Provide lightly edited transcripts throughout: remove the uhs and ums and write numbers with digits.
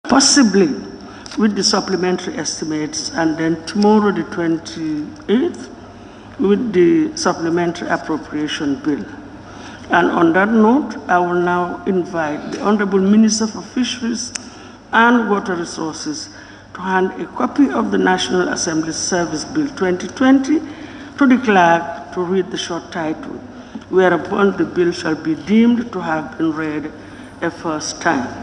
possibly with the supplementary estimates, and then tomorrow, the 28th, with the supplementary appropriation bill. And on that note, I will now invite the Honorable Minister for Fisheries and Water Resources to hand a copy of the National Assembly Service Bill 2020 to the clerk to read the short title, whereupon the bill shall be deemed to have been read a first time.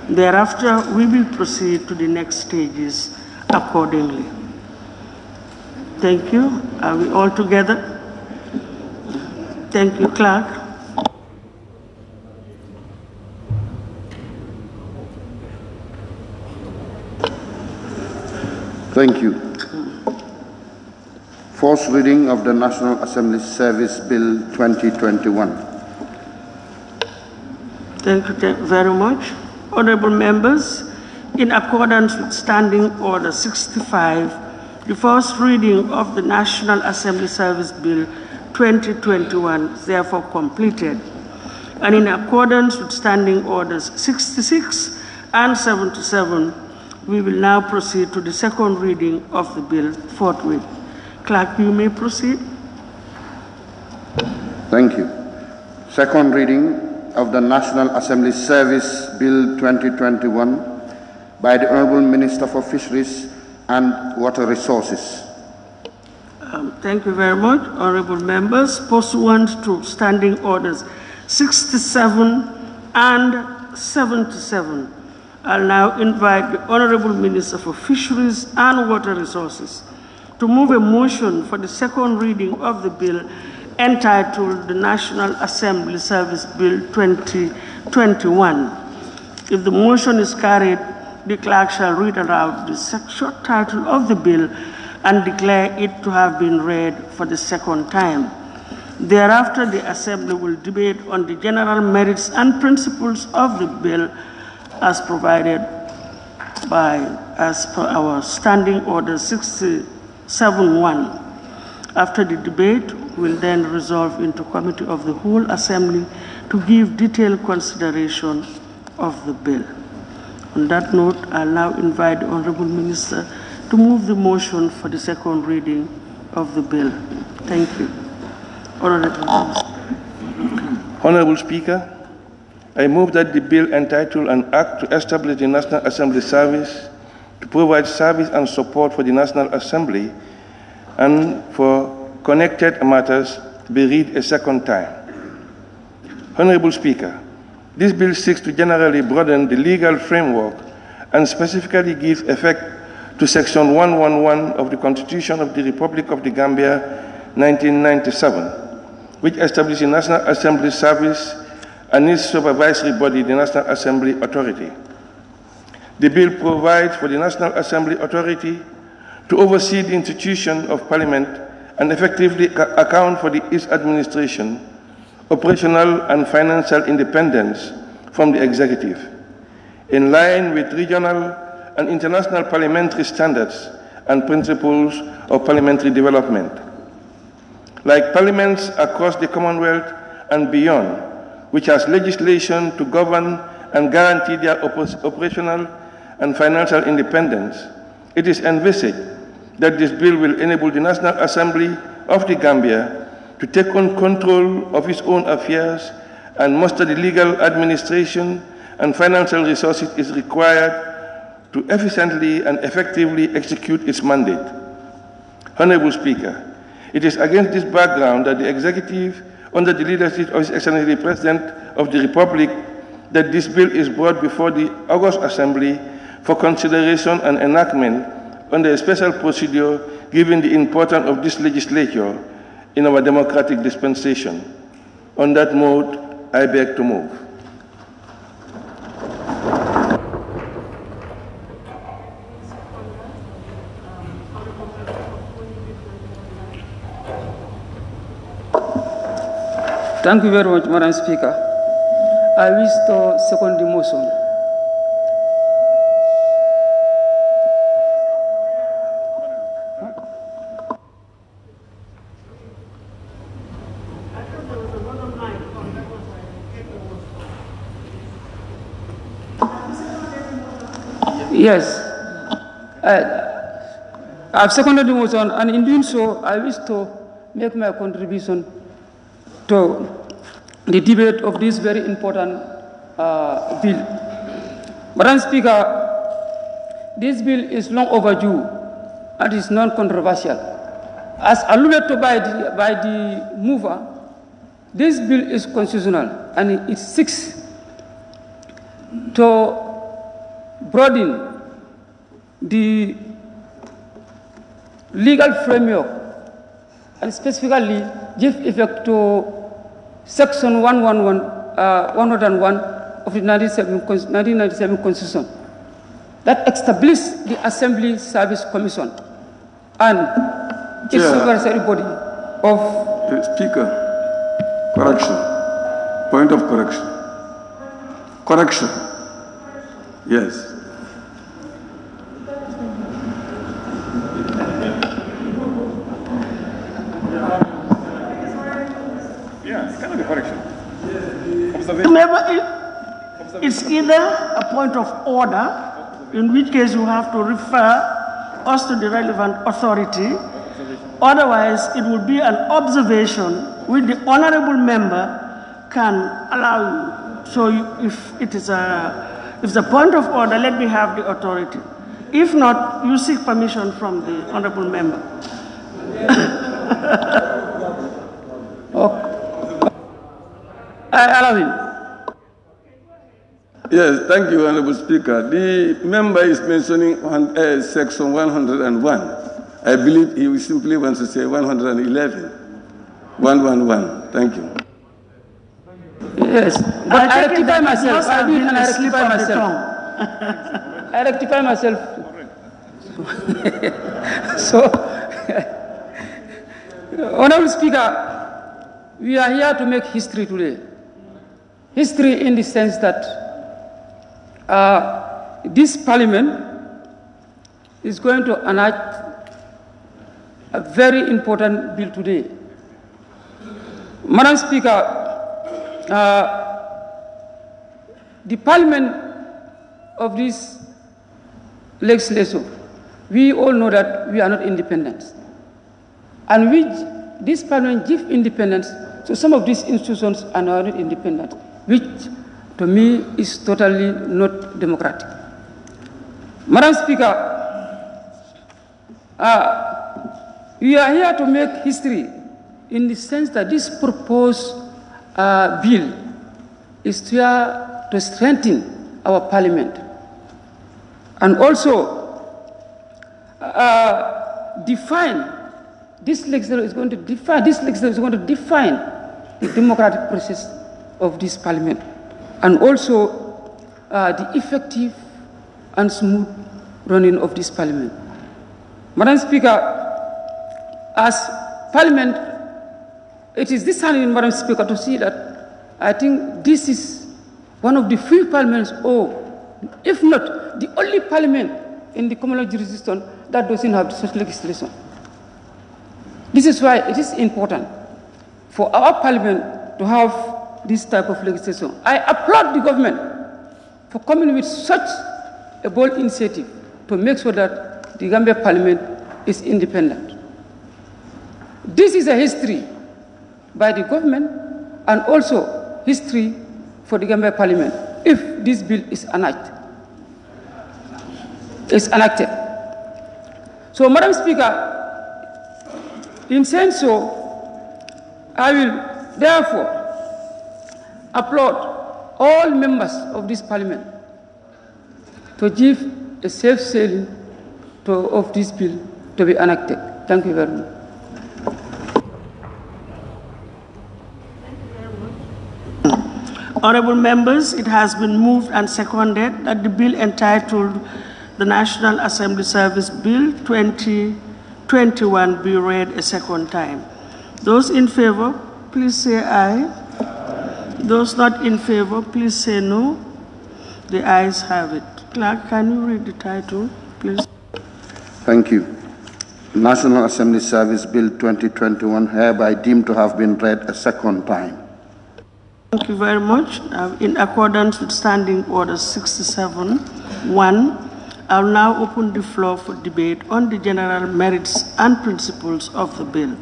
Thereafter, we will proceed to the next stages accordingly. Thank you. Are we all together? Thank you, clerk. Thank you. First reading of the National Assembly Service Bill 2021. Thank you very much. Honorable members, in accordance with Standing Order 65, the first reading of the National Assembly Service Bill 2021 is therefore completed. And in accordance with Standing Orders 66 and 77, we will now proceed to the second reading of the bill forthwith. Clerk, you may proceed. Thank you. Second reading of the National Assembly Service Bill 2021 by the Honorable Minister for Fisheries and Water Resources. Thank you very much, honorable members. Pursuant to Standing Orders 67 and 77, I'll now invite the Honorable Minister for Fisheries and Water Resources to move a motion for the second reading of the bill entitled the National Assembly Service Bill 2021. If the motion is carried, the clerk shall read aloud the short title of the bill and declare it to have been read for the second time. Thereafter, the Assembly will debate on the general merits and principles of the bill as provided as per our Standing Order 67-1. After the debate, we'll then resolve into Committee of the Whole Assembly to give detailed consideration of the bill. On that note, I'll now invite the Honorable Minister to move the motion for the second reading of the bill. Thank you. Honorable Minister. Honorable Speaker, I move that the bill entitled An Act to Establish the National Assembly Service to provide service and support for the National Assembly and for connected matters be read a second time. Honorable Speaker, this bill seeks to generally broaden the legal framework and specifically give effect to Section 111 of the Constitution of the Republic of the Gambia, 1997, which establishes the National Assembly Service and its supervisory body, the National Assembly Authority. The bill provides for the National Assembly Authority to oversee the institution of Parliament and effectively account for its administration, operational and financial independence from the executive, in line with regional and international parliamentary standards and principles of parliamentary development. Like parliaments across the Commonwealth and beyond, which has legislation to govern and guarantee their operational and financial independence, it is envisaged that this bill will enable the National Assembly of the Gambia to take on control of its own affairs and muster the legal administration and financial resources is required to efficiently and effectively execute its mandate. Honorable Speaker, it is against this background that the Executive, under the leadership of His Excellency the President of the Republic, that this bill is brought before the August Assembly for consideration and enactment under a special procedure given the importance of this legislature in our democratic dispensation. On that note, I beg to move. Thank you very much, Madam Speaker. I wish to second the motion. Yes. I've seconded the motion, and in doing so, I wish to make my contribution to the debate of this very important bill. Madam Speaker, this bill is long overdue and is non-controversial. As alluded to by the mover, this bill is constitutional and it seeks to broaden the legal framework and specifically give effect to Section 101 of the 1997 Constitution that established the Assembly Service Commission and its supervisory body of... Speaker, correction. Point of correction. Correction. Yes. Yeah, it cannot be correction. Remember, it's either a point of order, in which case you have to refer us to the relevant authority. Otherwise, it would be an observation which the honorable member can allow you. So if it's a point of order, let me have the authority. If not, you seek permission from the honorable member. Okay. I allow him. Yes, thank you, Honorable Speaker. The member is mentioning Section 101. I believe he simply wants to say 111. 111. Thank you. Yes, but I rectify myself. I rectify myself. So, Honorable Speaker, we are here to make history today. History in the sense that this Parliament is going to enact a very important bill today. Madam Speaker, the Parliament of this legislature, we all know that we are not independent. And which this Parliament gives independence, so some of these institutions are not independent, which to me is totally not democratic. Madam Speaker, we are here to make history in the sense that this proposed bill is here to strengthen our Parliament and also define, this legislature is going to define the democratic process of this Parliament and also the effective and smooth running of this Parliament. Madam Speaker, as Parliament, it is disheartening, Madam Speaker, to see that I think this is one of the few parliaments, or if not the only parliament in the communal jurisdiction that doesn't have such legislation. This is why it is important for our Parliament to have this type of legislation. I applaud the government for coming with such a bold initiative to make sure that the Gambia Parliament is independent. This is a history by the government and also history for the Gambia Parliament if this bill is enacted. So, Madam Speaker, in saying so, I will therefore applaud all members of this Parliament to give a safe sailing of this bill to be enacted. Thank you very much. Honorable members, it has been moved and seconded that the bill entitled the National Assembly Service Bill 2021 be read a second time. Those in favor, please say aye. Those not in favor, please say no. The ayes have it. Clerk, can you read the title, please? Thank you. National Assembly Service Bill 2021 hereby deemed to have been read a second time. Thank you very much. In accordance with Standing Order 67-1, I'll now open the floor for debate on the general merits and principles of the bill.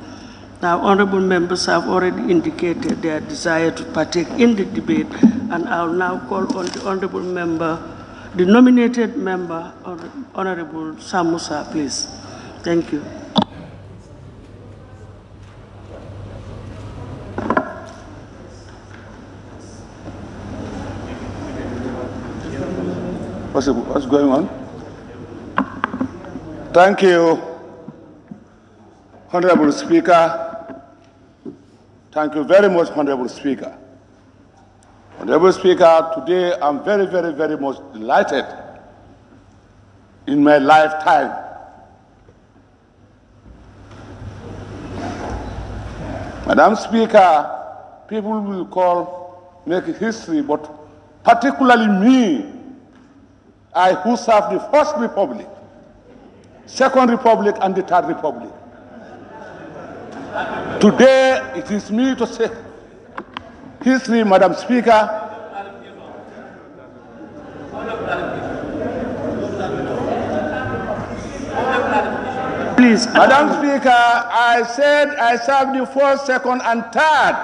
Now, honorable members have already indicated their desire to partake in the debate, and I'll now call on the honorable member, the nominated member, Honorable Samusa, please. Thank you. What's going on? Thank you, Honorable Speaker. Thank you very much, Honorable Speaker. Honorable Speaker, today I'm very, very, very much delighted in my lifetime. Madam Speaker, people will make history, but particularly me, I who served the First Republic, Second Republic, and the Third Republic. Today, it is me to say history, Madam Speaker. Please. Madam Speaker, I said I served the first, second, and third.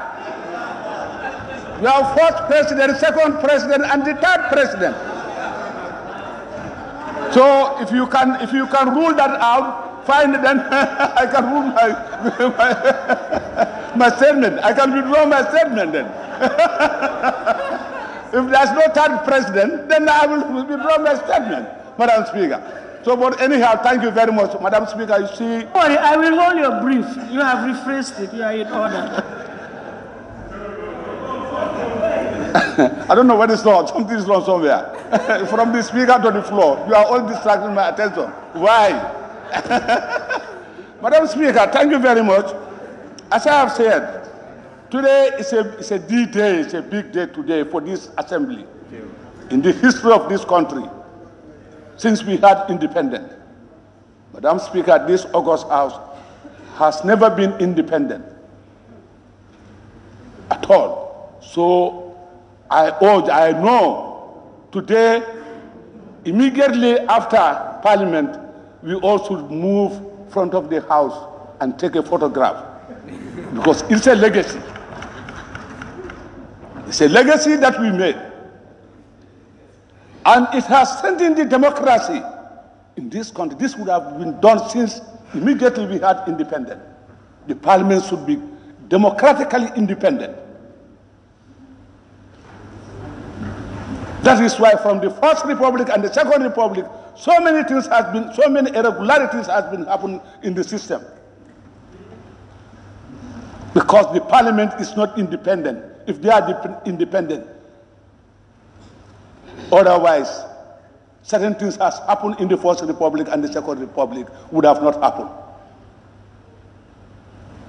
You have first president, second president, and the third president. So if you can rule that out, fine, then I can rule my statement. I can withdraw my statement then. If there's no third president, then I will withdraw my statement, Madam Speaker. So, but anyhow, thank you very much, Madam Speaker. You see, don't worry, I will hold your brief. You have rephrased it. You are in order. I don't know what is wrong. Something is wrong somewhere. From the speaker to the floor, you are all distracting my attention. Why? Madam Speaker, thank you very much. As I have said, today is a D-Day, it's a big day today for this assembly in the history of this country since we had independence. Madam Speaker, this August House has never been independent at all. So I know today, immediately after Parliament, we all should move front of the house and take a photograph because it's a legacy. It's a legacy that we made. And it has strengthened the democracy in this country. This would have been done since immediately we had independence. The Parliament should be democratically independent. That is why from the First Republic and the Second Republic, so many irregularities has been happening in the system. Because the Parliament is not independent. If they are independent, otherwise, certain things has happened in the First Republic and the Second Republic would have not happened.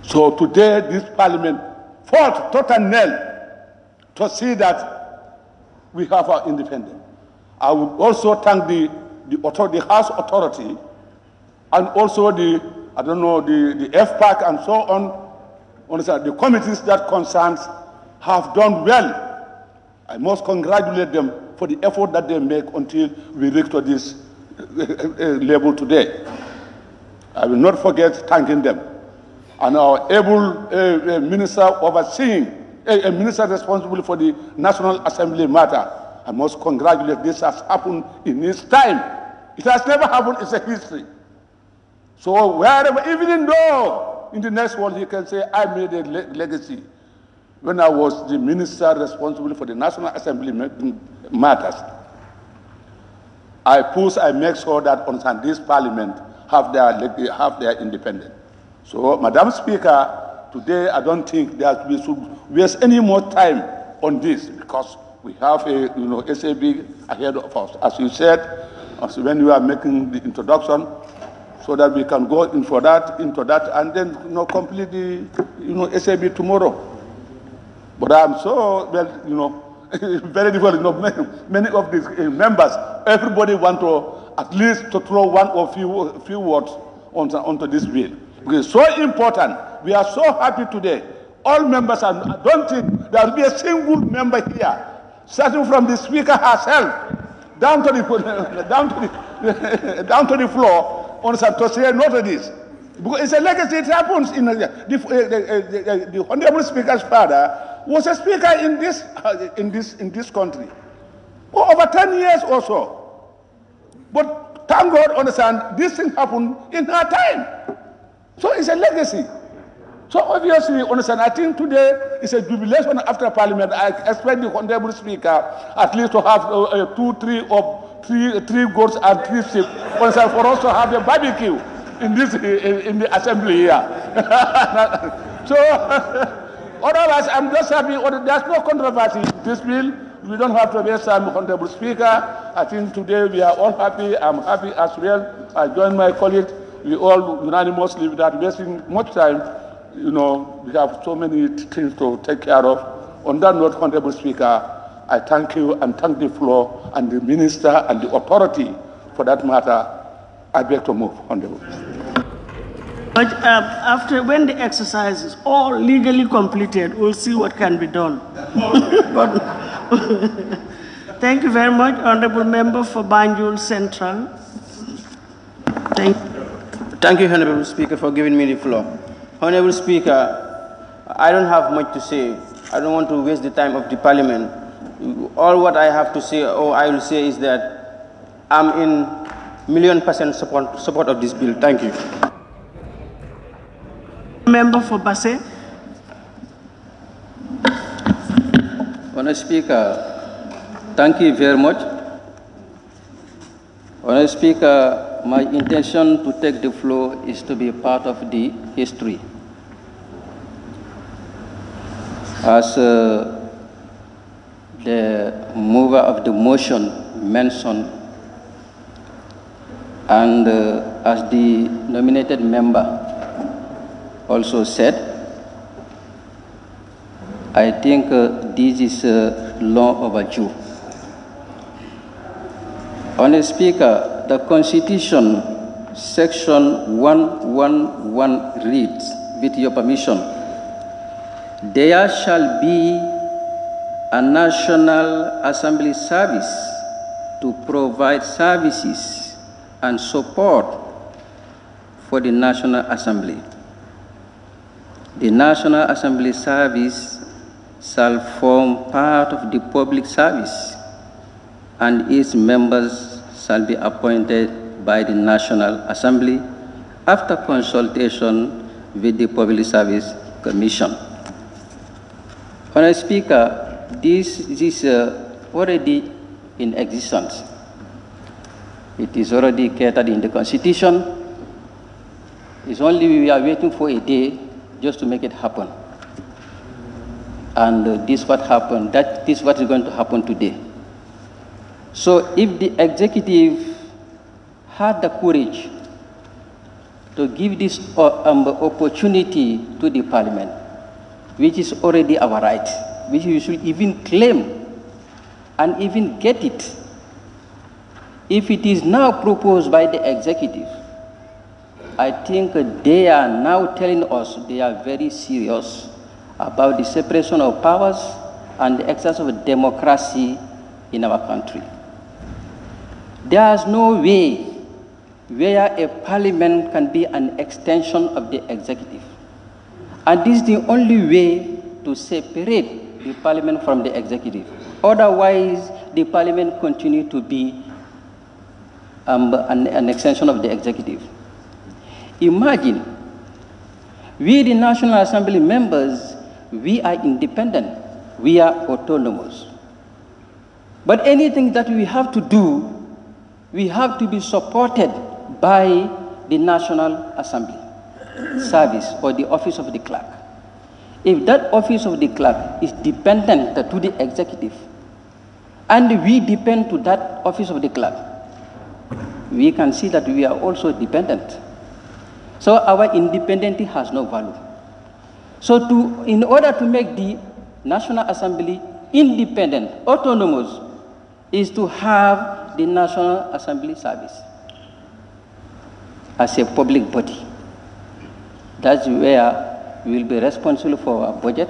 So today, this Parliament fought tooth and nail to see that we have our independence. I would also thank the House authority and also the FPAC and so on, the committees that concerns have done well. I must congratulate them for the effort that they make until we reach to this level today. I will not forget thanking them. And our able minister overseeing, a minister responsible for the National Assembly matter, I must congratulate. This has happened in his time. It has never happened. It's a history. So wherever, even though in the next world he can say, I made a legacy when I was the minister responsible for the National Assembly matters. I make sure that on this Parliament have their independence. So, Madam Speaker, today, I don't think that we should waste any more time on this because we have a SAB ahead of us. As you said, when you are making the introduction, so that we can go into that, and then complete the SAB tomorrow. But I'm so very difficult. Many of the members, everybody want to at least to throw one or few words onto this bill. It's so important. We are so happy today. All members, and I don't think there will be a single member here, starting from the Speaker herself, down to the down to the floor, understand, to say no to this. Because it's a legacy. It happens in the Honorable Speaker's father was a speaker in this country for over 10 years or so. But thank God, understand, this thing happened in her time. So it's a legacy. So obviously, understand, I think today is a jubilation after Parliament. I expect the Honorable Speaker at least to have three goats and 3 sheep, understand, for us to have a barbecue in the assembly here. So otherwise, I'm just happy. There's no controversy in this bill. We don't have to waste time, Honorable Speaker. I think today we are all happy. I'm happy as well. I join my colleagues. We all unanimously, without wasting much time, you know, we have so many things to take care of. On that note, Honorable Speaker, I thank you and thank the floor and the minister and the authority for that matter. I beg to move, Honorable. But when the exercise is all legally completed, we'll see what can be done. Thank you very much, Honorable Member for Banjul Central. Thank you, Honorable Speaker, for giving me the floor. Honorable Speaker, I don't have much to say. I don't want to waste the time of the Parliament. All what I have to say, or I will say, is that I'm in 1,000,000% support of this bill. Thank you. Member for Basse. Honorable Speaker, thank you very much. Honorable Speaker, my intention to take the floor is to be part of the history. As the mover of the motion mentioned, and as the nominated member also said, I think this is long overdue. Honorable Speaker, the Constitution, Section 111 reads, with your permission, there shall be a National Assembly service to provide services and support for the National Assembly. The National Assembly service shall form part of the public service, and its members shall be appointed by the National Assembly after consultation with the Public Service Commission. Honorable Speaker, this is already in existence. It is already catered in the Constitution. It's only we are waiting for a day just to make it happen. And this is what happened. This is what is going to happen today. So if the executive had the courage to give this opportunity to the Parliament, which is already our right, which we should even claim and even get it. If it is now proposed by the executive, I think they are now telling us they are very serious about the separation of powers and the exercise of democracy in our country. There is no way where a parliament can be an extension of the executive. And this is the only way to separate the parliament from the executive. Otherwise, the parliament continue to be an extension of the executive. Imagine, we the National Assembly members, we are independent, we are autonomous. But anything that we have to do, we have to be supported by the National Assembly service or the office of the clerk. If that office of the clerk is dependent to the executive, and we depend to that office of the clerk, we can see that we are also dependent. So our independence has no value. So in order to make the National Assembly independent, autonomous, is to have the National Assembly service as a public body. That's where we will be responsible for our budget.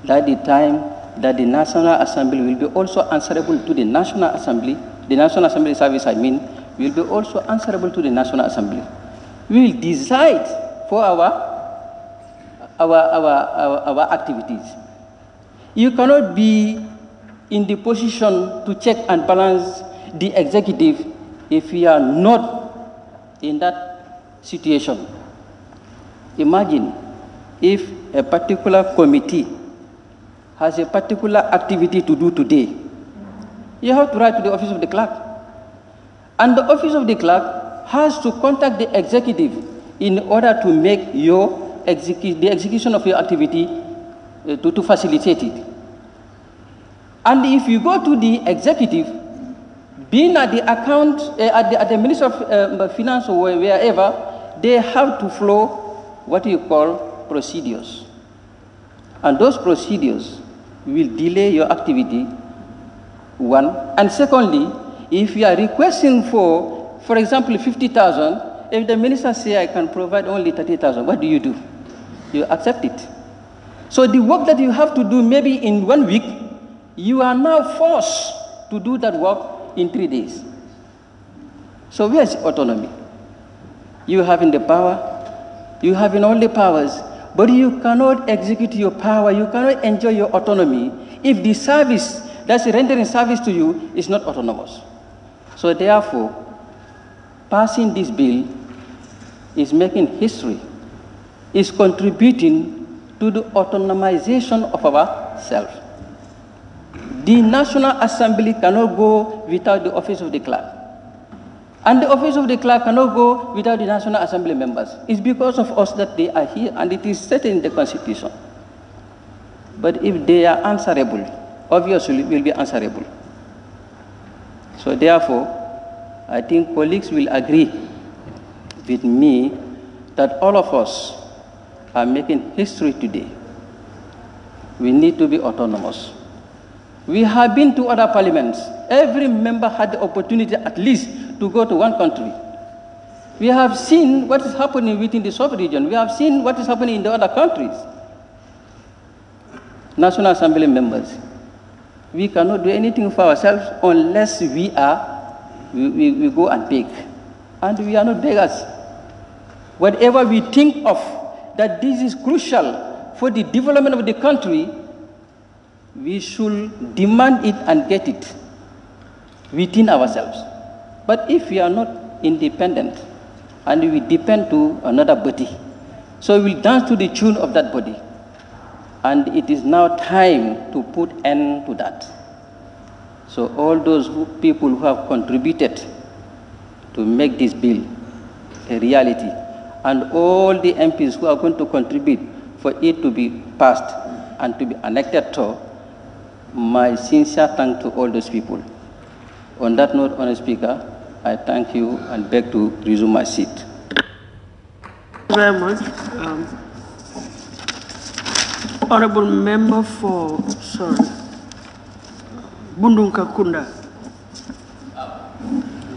That's the time that the National Assembly will be also answerable to the National Assembly the National Assembly service, I mean, will be also answerable to the National Assembly. We will decide for our activities. You cannot be in the position to check and balance the executive if we are not in that situation. Imagine if a particular committee has a particular activity to do today. You have to write to the office of the clerk. And the office of the clerk has to contact the executive in order to make the execution of your activity to facilitate it. And if you go to the executive, being at the account, at the Ministry of Finance or wherever, they have to follow what you call procedures. And those procedures will delay your activity, one. And secondly, if you are requesting for example, 50,000, if the minister says I can provide only 30,000, what do? You accept it. So the work that you have to do maybe in 1 week, you are now forced to do that work in 3 days. So where is autonomy? You having the power, you having all the powers, but you cannot execute your power, you cannot enjoy your autonomy if the service that's rendering service to you is not autonomous. So therefore, passing this bill is making history, is contributing to the autonomization of ourselves. The National Assembly cannot go without the office of the clerk. And the office of the clerk cannot go without the National Assembly members. It's because of us that they are here, and it is set in the Constitution. But if they are answerable, obviously it will be answerable. So therefore, I think colleagues will agree with me that all of us are making history today. We need to be autonomous. We have been to other parliaments. Every member had the opportunity at least to go to one country. We have seen what is happening within the sub-region. We have seen what is happening in the other countries. National Assembly members, we cannot do anything for ourselves unless we go and beg. And we are not beggars. Whatever we think of that this is crucial for the development of the country, we should demand it and get it within ourselves. But if we are not independent and we depend to another body, so we will dance to the tune of that body. And it is now time to put end to that. So all those people who have contributed to make this bill a reality, and all the MPs who are going to contribute for it to be passed and to be enacted to, my sincere thanks to all those people. On that note, Honourable Speaker, I thank you and beg to resume my seat. Thank you very much. Honourable Member for, Bundunka Kunda.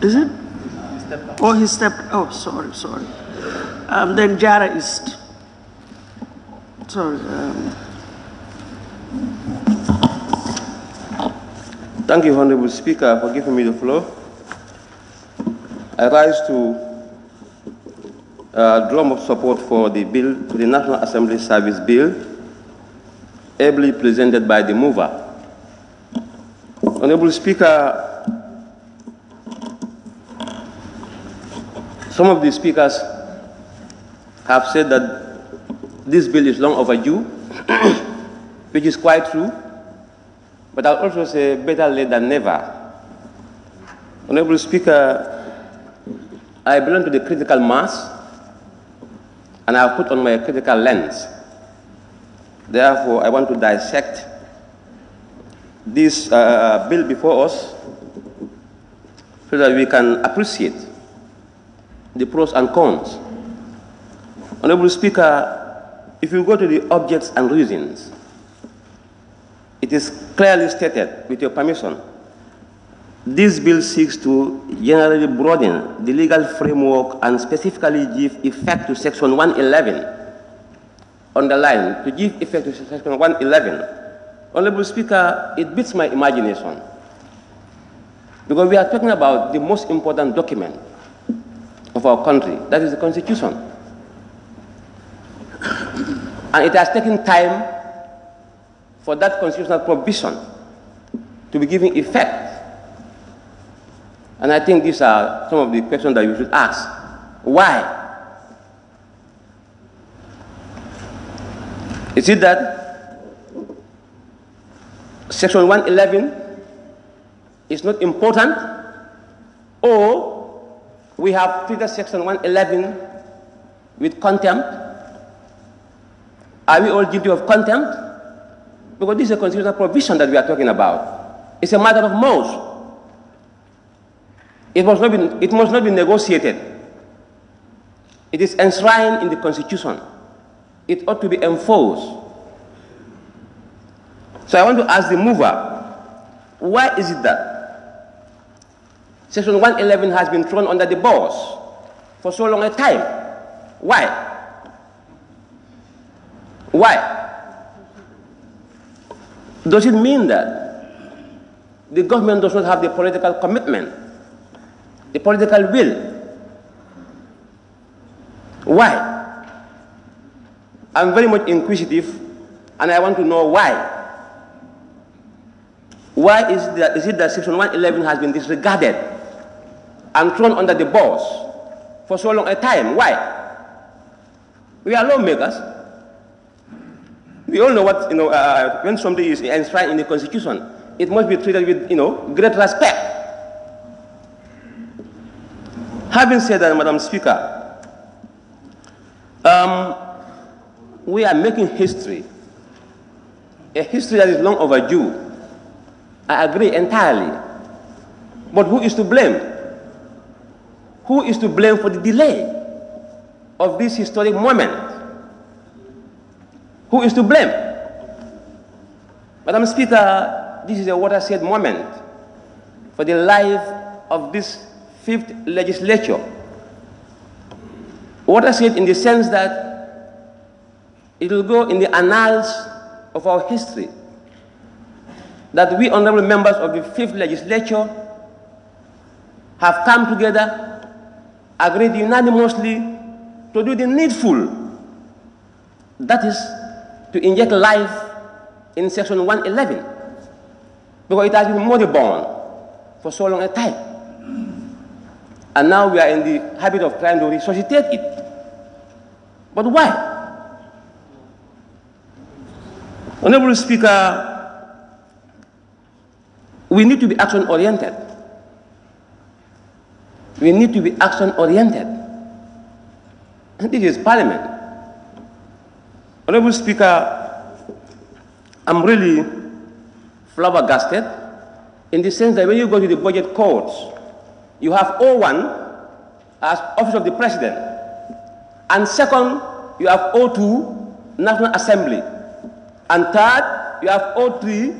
Is it? Oh, he stepped, oh, sorry. Then Jara East. Sorry. Thank you, Honourable Speaker, for giving me the floor. I rise to drum of support for the bill, the National Assembly Service Bill, ably presented by the mover. Honourable Speaker, some of the speakers have said that this bill is long overdue, which is quite true. But I'll also say better late than never. Honourable Speaker, I belong to the critical mass, and I have put on my critical lens. Therefore, I want to dissect this bill before us so that we can appreciate the pros and cons. Honourable Speaker, if you go to the objects and reasons, it is clearly stated, with your permission, this bill seeks to generally broaden the legal framework and specifically give effect to Section 111. Underline, to give effect to Section 111. Honourable Speaker, it beats my imagination. Because we are talking about the most important document of our country, that is the Constitution. And it has taken time for that constitutional provision to be given effect. And I think these are some of the questions that you should ask. Why? Is it that Section 111 is not important, or we have treated Section 111 with contempt? Are we all guilty of contempt? Because this is a constitutional provision that we are talking about. It's a matter of most. It must not be negotiated. It is enshrined in the Constitution. It ought to be enforced. So I want to ask the mover, why is it that Section 111 has been thrown under the bus for so long a time? Why? Why? Does it mean that the government does not have the political commitment, the political will? Why? I'm very much inquisitive, and I want to know why. Why is it that Section 111 has been disregarded and thrown under the bus for so long a time? Why? We are lawmakers. We all know what, when somebody is enshrined in the Constitution, it must be treated with, great respect. Having said that, Madam Speaker, we are making history, a history that is long overdue. I agree entirely. But who is to blame? Who is to blame for the delay of this historic moment? Who is to blame? Madam Speaker, this is a watershed moment for the life of this 5th legislature. Watershed in the sense that it will go in the annals of our history, that we honorable members of the 5th legislature have come together, agreed unanimously to do the needful, that is, to inject life in Section 111, because it has been moribund for so long a time. And now we are in the habit of trying to resuscitate it. But why? Honorable Speaker, we need to be action-oriented. We need to be action-oriented. And this is Parliament. Honorable Speaker, I'm really flabbergasted in the sense that when you go to the budget codes, you have O1 as Office of the President, and second, you have O2, National Assembly, and third, you have O3,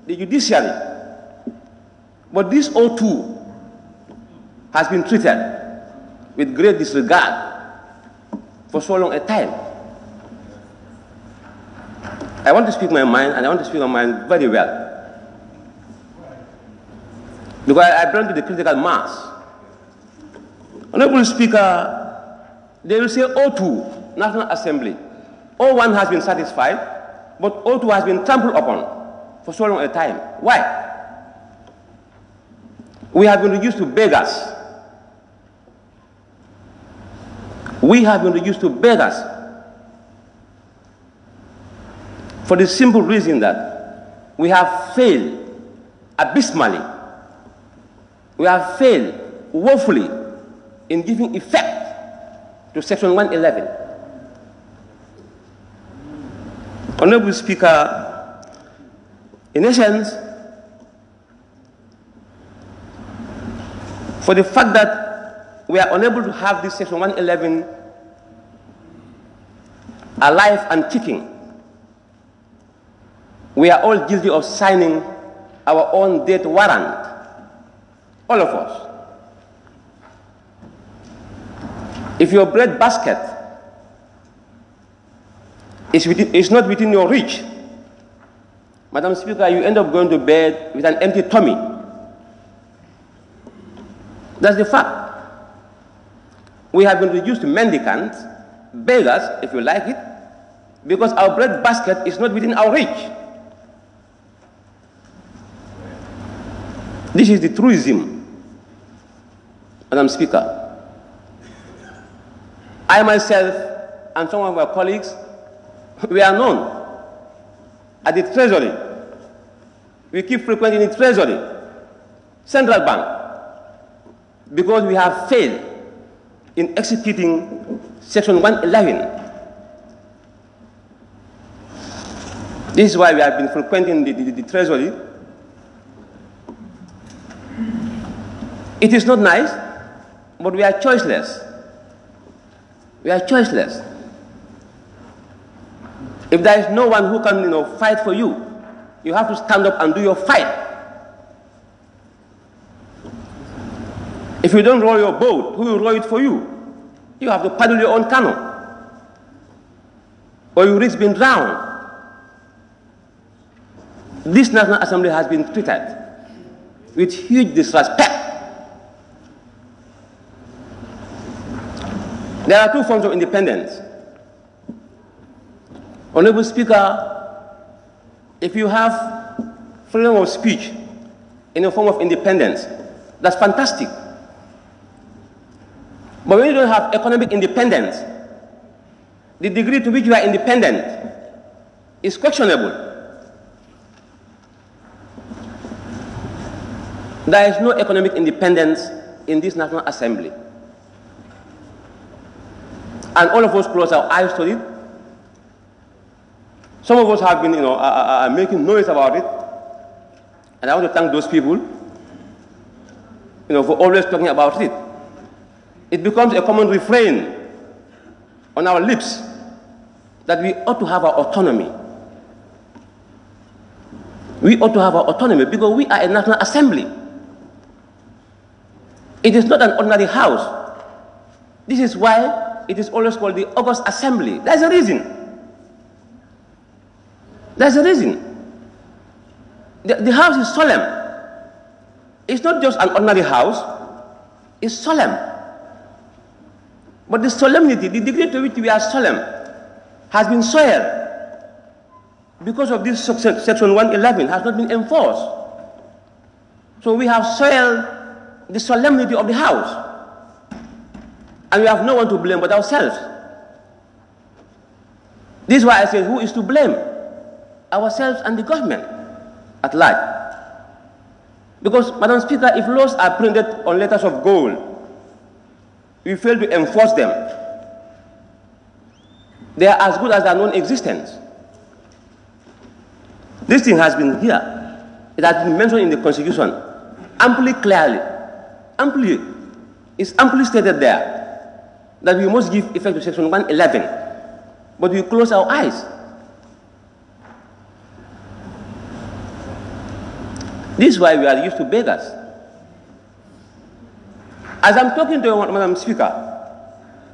the Judiciary. But this O2 has been treated with great disregard for so long a time. I want to speak my mind, and I want to speak my mind very well. Because I belong to the critical mass. Honorable Speaker, they will say O2, National Assembly. O1 has been satisfied, but O2 has been trampled upon for so long a time. Why? We have been reduced to beggars. We have been reduced to beggars for the simple reason that we have failed abysmally. We have failed woefully in giving effect to Section 111. Honorable Speaker, in essence, for the fact that we are unable to have this Section 111 alive and kicking, we are all guilty of signing our own death warrant. All of us. If your bread basket is not within your reach, Madam Speaker, you end up going to bed with an empty tummy. That's the fact. We have been reduced to mendicants, beggars, if you like it, because our bread basket is not within our reach. This is the truism, Madam Speaker. I myself and some of my colleagues, we are known at the Treasury. We keep frequenting the Treasury, Central Bank, because we have failed in executing Section 111. This is why we have been frequenting the Treasury. It is not nice, but we are choiceless. We are choiceless. If there is no one who can, fight for you, you have to stand up and do your fight. If you don't row your boat, who will row it for you? You have to paddle your own canoe, or you risk being drowned. This National Assembly has been treated with huge disrespect. There are two forms of independence. Honorable Speaker, if you have freedom of speech in a form of independence, that's fantastic. But when you don't have economic independence, the degree to which you are independent is questionable. There is no economic independence in this National Assembly. And all of us close our eyes to it. Some of us have been, making noise about it. And I want to thank those people, for always talking about it. It becomes a common refrain on our lips that we ought to have our autonomy. We ought to have our autonomy because we are a National Assembly. It is not an ordinary house. This is why it is always called the August Assembly. There's a reason. There's a reason. The house is solemn. It's not just an ordinary house. It's solemn. But the solemnity, the degree to which we are solemn, has been soiled because of this Section 111 has not been enforced. So we have soiled the solemnity of the house. And we have no one to blame but ourselves. This is why I say, who is to blame? Ourselves and the government at large. Because, Madam Speaker, if laws are printed on letters of gold, we fail to enforce them. They are as good as their non-existence. This thing has been here. It has been mentioned in the Constitution amply, clearly. Amply. It's amply stated there that we must give effect to Section 111, but we close our eyes. This is why we are used to beggars. As I'm talking to you, Madam Speaker,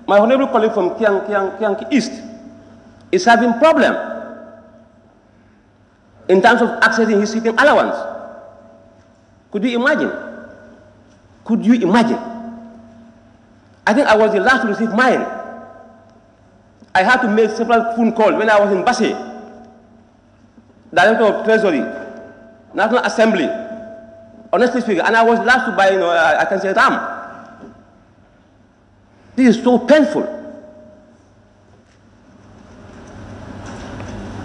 my honorable colleague from Kiang East is having problem in terms of accessing his sleeping allowance. Could you imagine? Could you imagine? I think I was the last to receive mine. I had to make several phone calls when I was in Basse, Director of Treasury, National Assembly, honestly speaking, and I was last to buy, I can say RAM. This is so painful.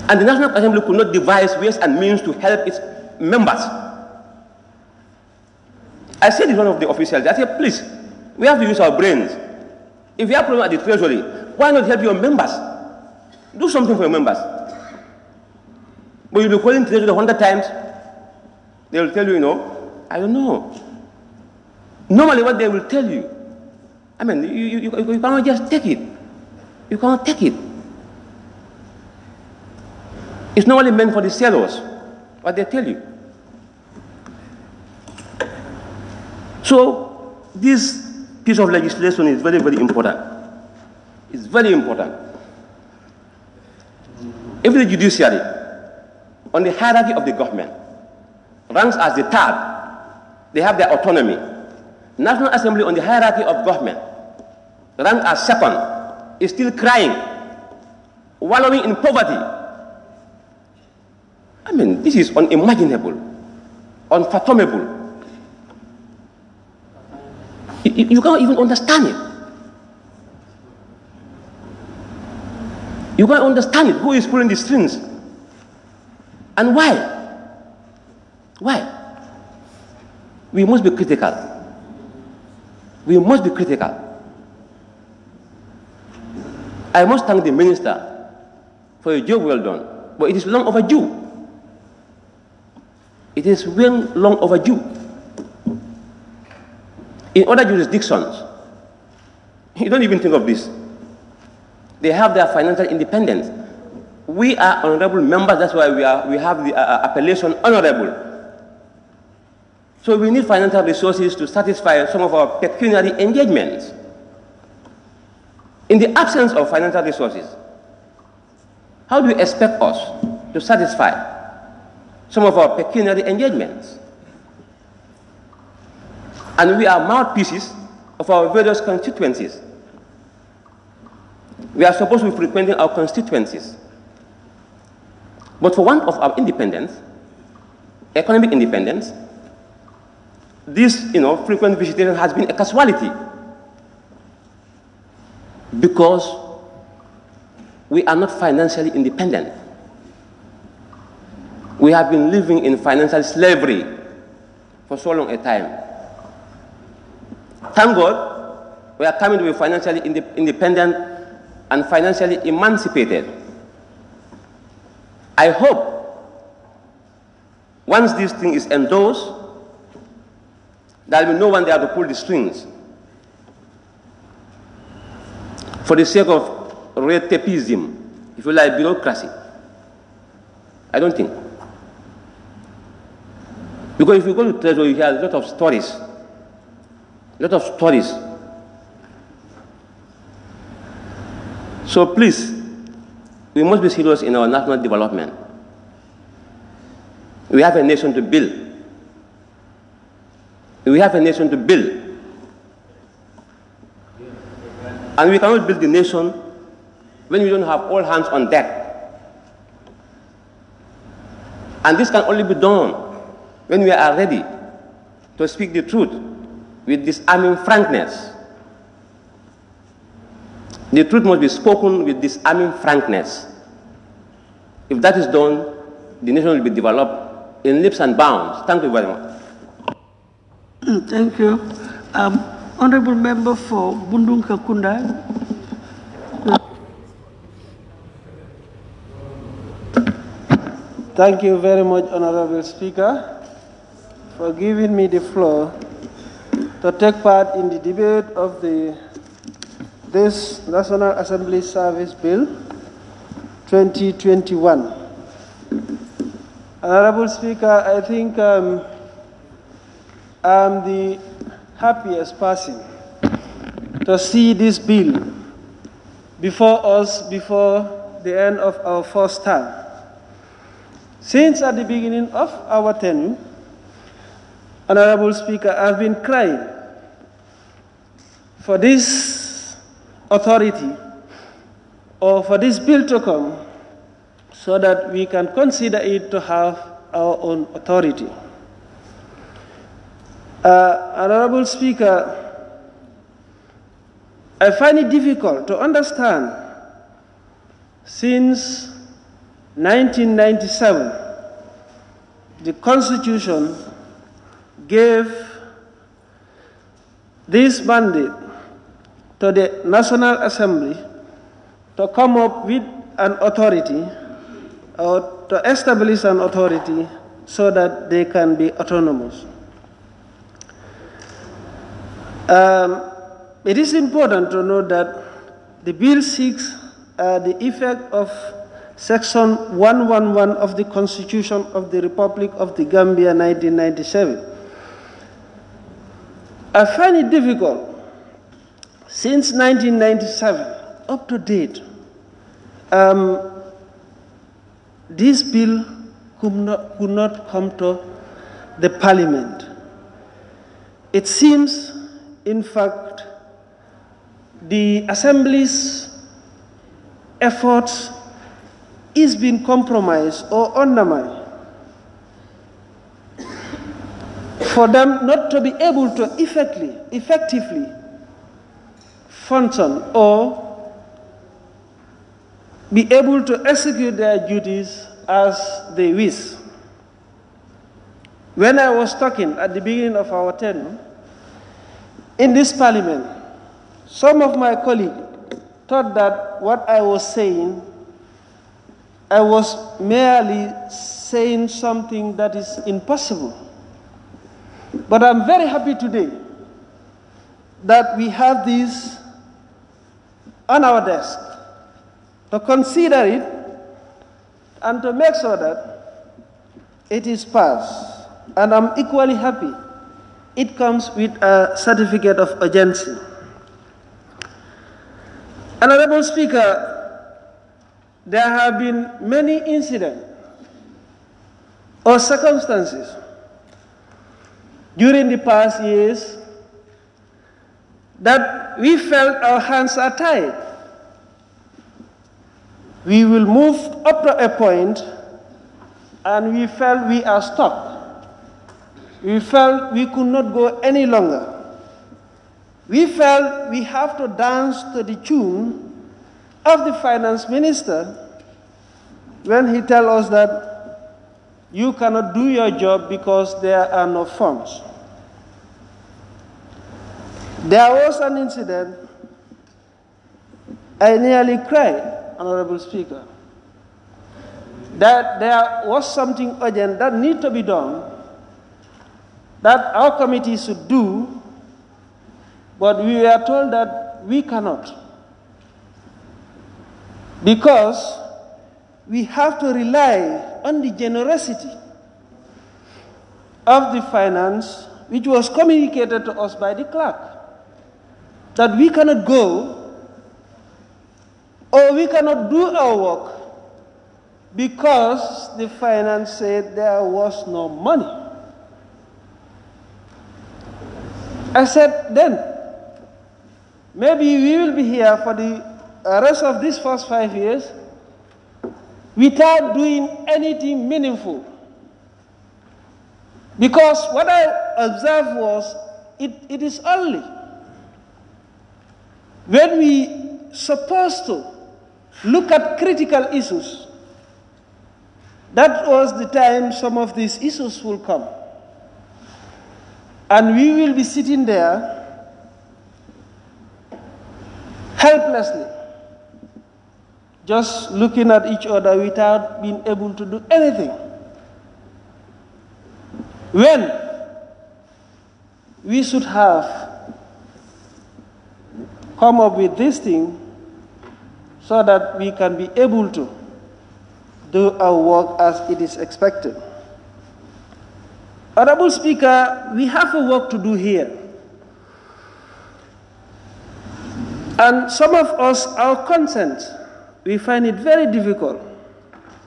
And the National Assembly could not devise ways and means to help its members. I said to one of the officials, I said, please, we have to use our brains. If you have a problem at the Treasury, why not help your members? Do something for your members. But you'll be calling Treasury 100 times. They will tell you, I don't know. Normally what they will tell you, you cannot just take it. You cannot take it. It's normally meant for the sellers, what they tell you. So this piece of legislation is very, very important. It's very important. If the judiciary, on the hierarchy of the government, ranks as the third, they have their autonomy. National Assembly on the hierarchy of government, ranked as second, is still crying, wallowing in poverty. I mean, this is unimaginable, unfathomable. You can't even understand it. You can't understand it. Who is pulling the strings? And why? Why? We must be critical. We must be critical. I must thank the minister for a job well done, but it is long overdue. It is well long overdue. In other jurisdictions, you don't even think of this. They have their financial independence. We are honorable members, that's why we have the appellation honorable. So we need financial resources to satisfy some of our pecuniary engagements. In the absence of financial resources, how do you expect us to satisfy some of our pecuniary engagements? And we are mouthpieces of our various constituencies. We are supposed to be frequenting our constituencies. But for want of our independence, economic independence, this frequent visitation has been a casualty. Because we are not financially independent. We have been living in financial slavery for so long a time. Thank God, we are coming to be financially independent and financially emancipated. I hope once this thing is endorsed, there will be no one there to pull the strings for the sake of red tapeism, if you like, bureaucracy. I don't think. Because if you go to Treasury, you hear a lot of stories. A lot of stories. So please, we must be serious in our national development. We have a nation to build. We have a nation to build. And we cannot build the nation when we don't have all hands on deck. And this can only be done when we are ready to speak the truth with disarming frankness. The truth must be spoken with disarming frankness. If that is done, the nation will be developed in leaps and bounds. Thank you very much. Thank you. Honorable Member for Bundung Kakunda. Thank you very much, Honorable Speaker, for giving me the floor to take part in the debate of this National Assembly Service Bill 2021. Honorable Speaker, I think I'm the happiest person to see this bill before us before the end of our first term. Since at the beginning of our tenure, Honorable Speaker, I've been crying for this authority or for this bill to come so that we can consider it to have our own authority. Honorable Speaker, I find it difficult to understand since 1997, the Constitution gave this mandate to the National Assembly to come up with an authority or to establish an authority so that they can be autonomous. It is important to note that the bill seeks the effect of Section 111 of the Constitution of the Republic of the Gambia, 1997. I find it difficult, since 1997, up to date, this bill could not come to the Parliament. It seems in fact, the Assembly's efforts is being compromised or undermined, for them not to be able to effectively function or be able to execute their duties as they wish. When I was talking at the beginning of our tenure in this parliament, some of my colleagues thought that what I was saying, I was merely saying something that is impossible. But I'm very happy today that we have this on our desk to consider it and to make sure that it is passed. And I'm equally happy it comes with a certificate of urgency. Honorable Speaker, there have been many incidents or circumstances during the past years that we felt our hands are tied. We will move up to a point and we felt we are stuck. We felt we could not go any longer. We felt we have to dance to the tune of the finance minister when he tells us that you cannot do your job because there are no funds. There was an incident, I nearly cried, Honorable Speaker, that there was something urgent that needed to be done, that our committee should do, but we were told that we cannot, because we have to rely on the generosity of the finance, which was communicated to us by the clerk, that we cannot go or we cannot do our work because the finance said there was no money. I said, then, maybe we will be here for the rest of these first 5 years without doing anything meaningful. Because what I observed was, it is only when we supposed to look at critical issues, that was the time some of these issues will come. And we will be sitting there helplessly, just looking at each other without being able to do anything. When we should have come up with this thing so that we can be able to do our work as it is expected. Honorable Speaker, we have a work to do here. And some of us, our consent, we find it very difficult.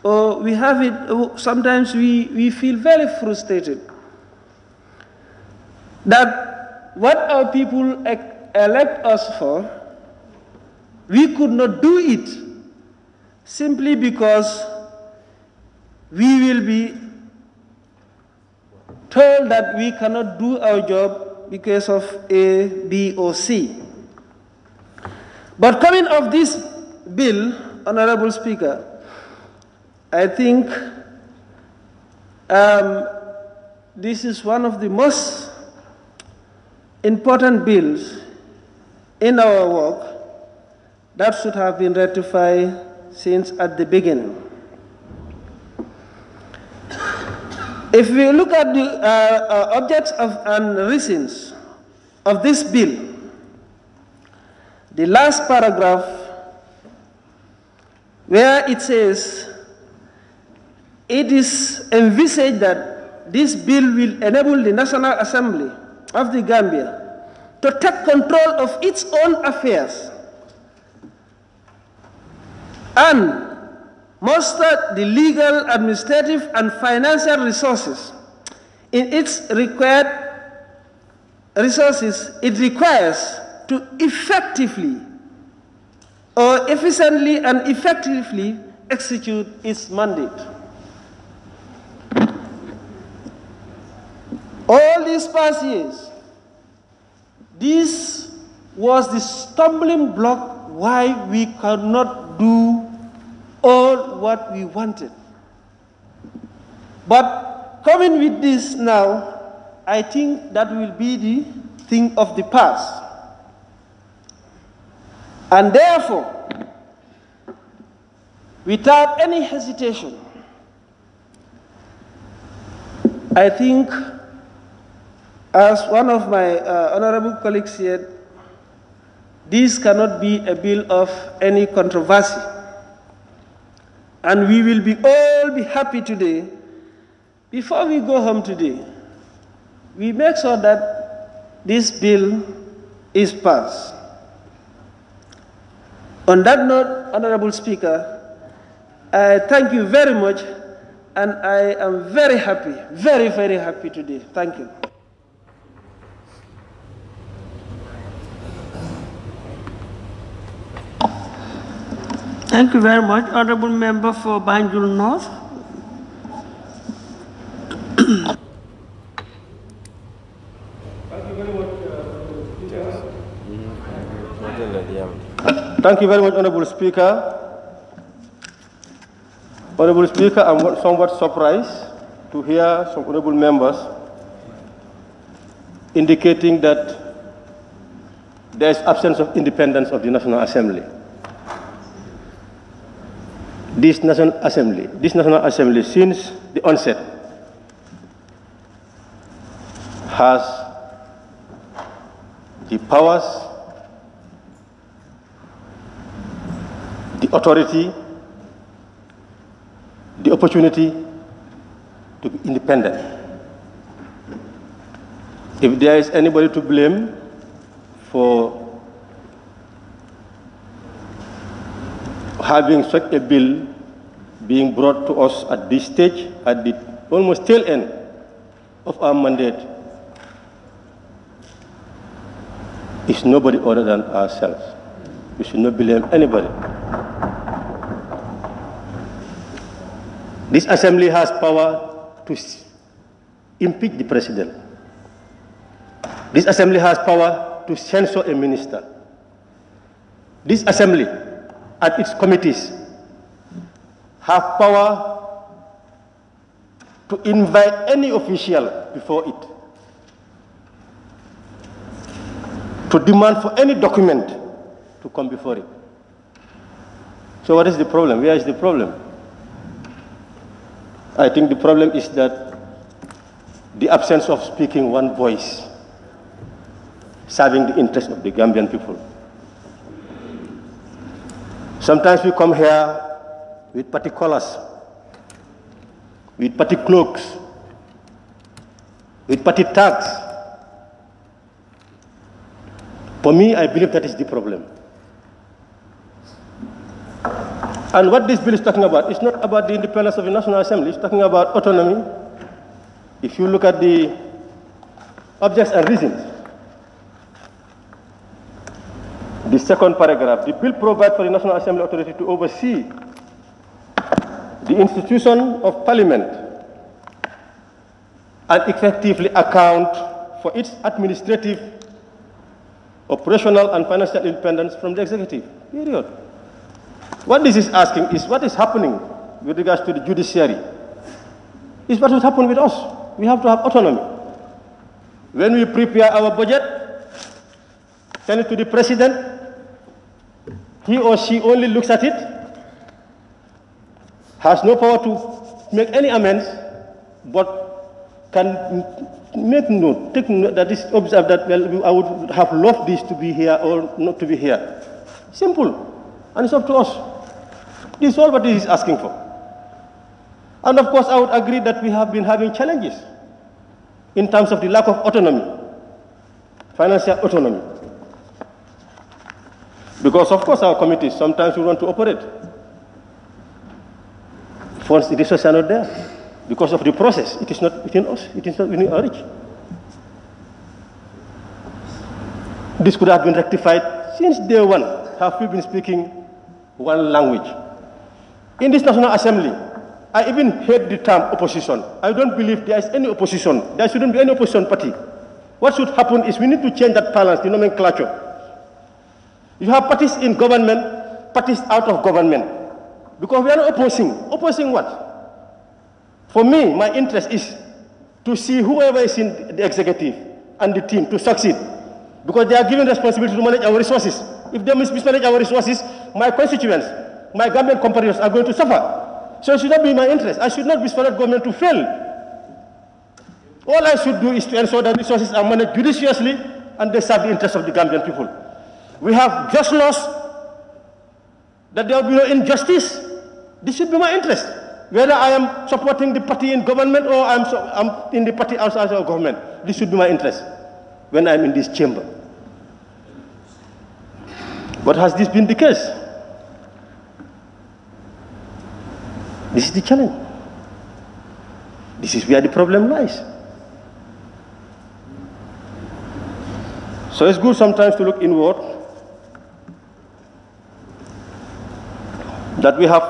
Or we have it, sometimes we feel very frustrated that what our people elect us for, we could not do it simply because we will be told that we cannot do our job because of A, B, or C. But coming off this bill, Honorable Speaker, I think this is one of the most important bills in our work that should have been ratified since at the beginning. If we look at the objects and reasons of this bill, the last paragraph where it says, it is envisaged that this bill will enable the National Assembly of the Gambia to take control of its own affairs and muster the legal, administrative, and financial resources in its required resources it requires to effectively or efficiently and effectively execute its mandate. All these past years, this was the stumbling block why we cannot do all what we wanted. But coming with this now, I think that will be the thing of the past. And therefore, without any hesitation, I think, as one of my honorable colleagues said, this cannot be a bill of any controversy. And we will all be happy today. Before we go home today, we make sure that this bill is passed. On that note, Honorable Speaker, I thank you very much, and I am very happy, very, very happy today. Thank you. Thank you very much, Honorable Member for Banjul North. Thank you very much, Honorable Speaker. Honorable Speaker, I'm somewhat surprised to hear some honorable members indicating that there is absence of independence of the National Assembly. This National Assembly, since the onset, has the powers, the authority, the opportunity to be independent. If there is anybody to blame for having such a bill being brought to us at this stage, at the almost tail end of our mandate, is nobody other than ourselves. We should not blame anybody. This assembly has power to impeach the president. This assembly has power to censure a minister. This assembly and its committees have power to invite any official before it, to demand for any document to come before it. So what is the problem? Where is the problem? I think the problem is that the absence of speaking one voice, serving the interest of the Gambian people. Sometimes we come here with party colors, with party cloaks, with party tags. For me, I believe that is the problem. And what this bill is talking about is not about the independence of the National Assembly, it's talking about autonomy. If you look at the objects and reasons, the second paragraph, the bill provides for the National Assembly authority to oversee the institution of Parliament and effectively account for its administrative, operational, and financial independence from the executive. Period. What this is asking is what is happening with regards to the judiciary is what will happen with us. We have to have autonomy. When we prepare our budget, send it to the president, he or she only looks at it, has no power to make any amends, but can make note, take note that this, observe that, well, I would have loved this to be here or not to be here. Simple. And it's up to us. This is all what this is asking for. And of course, I would agree that we have been having challenges in terms of the lack of autonomy, financial autonomy. Because of course our committees, sometimes we want to operate. Funds, the resources are not there. Because of the process, it is not within us, it is not within our reach. this could have been rectified since day one. Have we been speaking one language? In this National Assembly, I even hate the term opposition. I don't believe there is any opposition. There shouldn't be any opposition party. What should happen is we need to change that balance, the nomenclature. You have parties in government, parties out of government. Because we are not opposing. Opposing what? For me, my interest is to see whoever is in the executive and the team to succeed. Because they are given responsibility to manage our resources. If they mismanage our resources, my constituents, my government competitors are going to suffer. So it should not be my interest. I should not wish for that government to fail. All I should do is to ensure that resources are managed judiciously and they serve the interests of the Gambian people. We have just lost that there will be no injustice. This should be my interest. Whether I am supporting the party in government or I'm in the party outside of government, this should be my interest when I'm in this chamber. But has this been the case? This is the challenge. This is where the problem lies. So it's good sometimes to look inward, that we have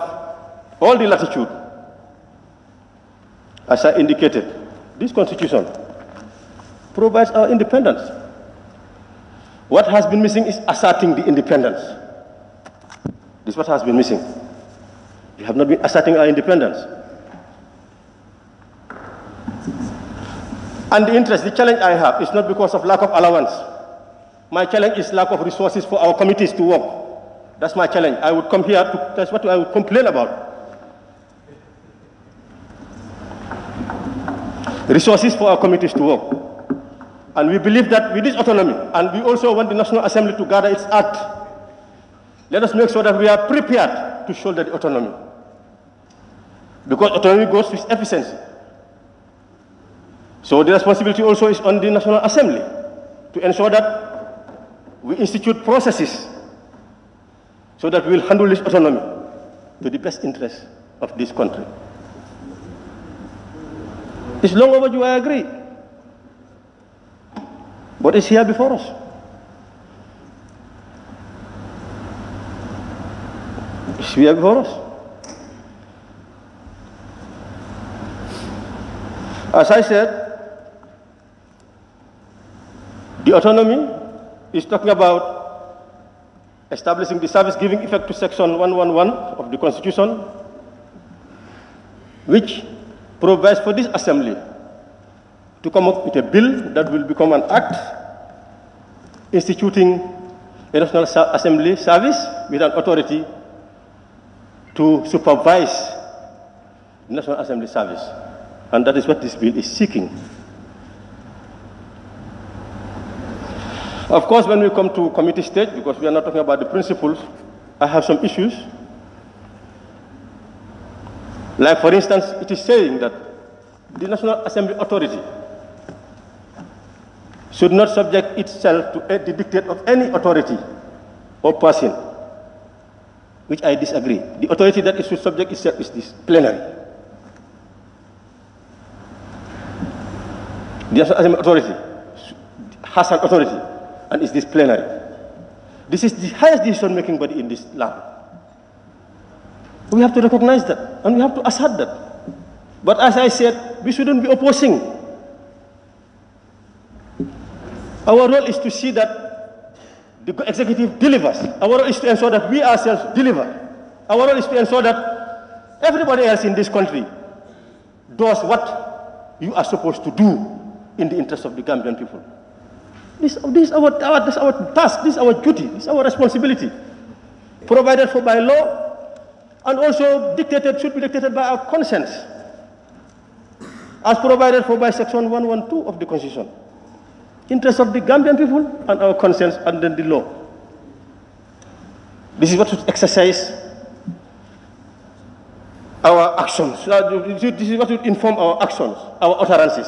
all the latitude. As I indicated, this constitution provides our independence. What has been missing is asserting the independence. This is what has been missing. We have not been asserting our independence. And the interest, the challenge I have is not because of lack of allowance. My challenge is lack of resources for our committees to work. That's my challenge. I would come here, that's what I would complain about. Resources for our committees to work. And we believe that with this autonomy, and we also want the National Assembly to gather its act, let us make sure that we are prepared to shoulder the autonomy. Because autonomy goes with efficiency. So the responsibility also is on the National Assembly to ensure that we institute processes so that we will handle this autonomy to the best interest of this country. It's long overdue, I agree. But it's here before us. It's here before us. As I said, the autonomy is talking about establishing the service giving effect to Section 111 of the Constitution, which provides for this Assembly to come up with a bill that will become an act instituting a National Assembly service with an authority to supervise the National Assembly service. And that is what this bill is seeking. Of course, when we come to committee stage, because we are not talking about the principles, I have some issues. Like, for instance, it is saying that the National Assembly authority should not subject itself to the dictate of any authority or person, which I disagree. The authority that it should subject itself is this plenary. The National Assembly authority has an authority, and it's this plenary. This is the highest decision-making body in this land. We have to recognize that, and we have to assert that. But as I said, we shouldn't be opposing. Our role is to see that the executive delivers. Our role is to ensure that we ourselves deliver. Our role is to ensure that everybody else in this country does what you are supposed to do in the interest of the Gambian people. This is our task, this is our duty, this is our responsibility, provided for by law, and also should be dictated by our conscience, as provided for by Section 112 of the Constitution. Interest of the Gambian people and our conscience, and then the law. This is what should exercise our actions. This is what should inform our actions, our utterances.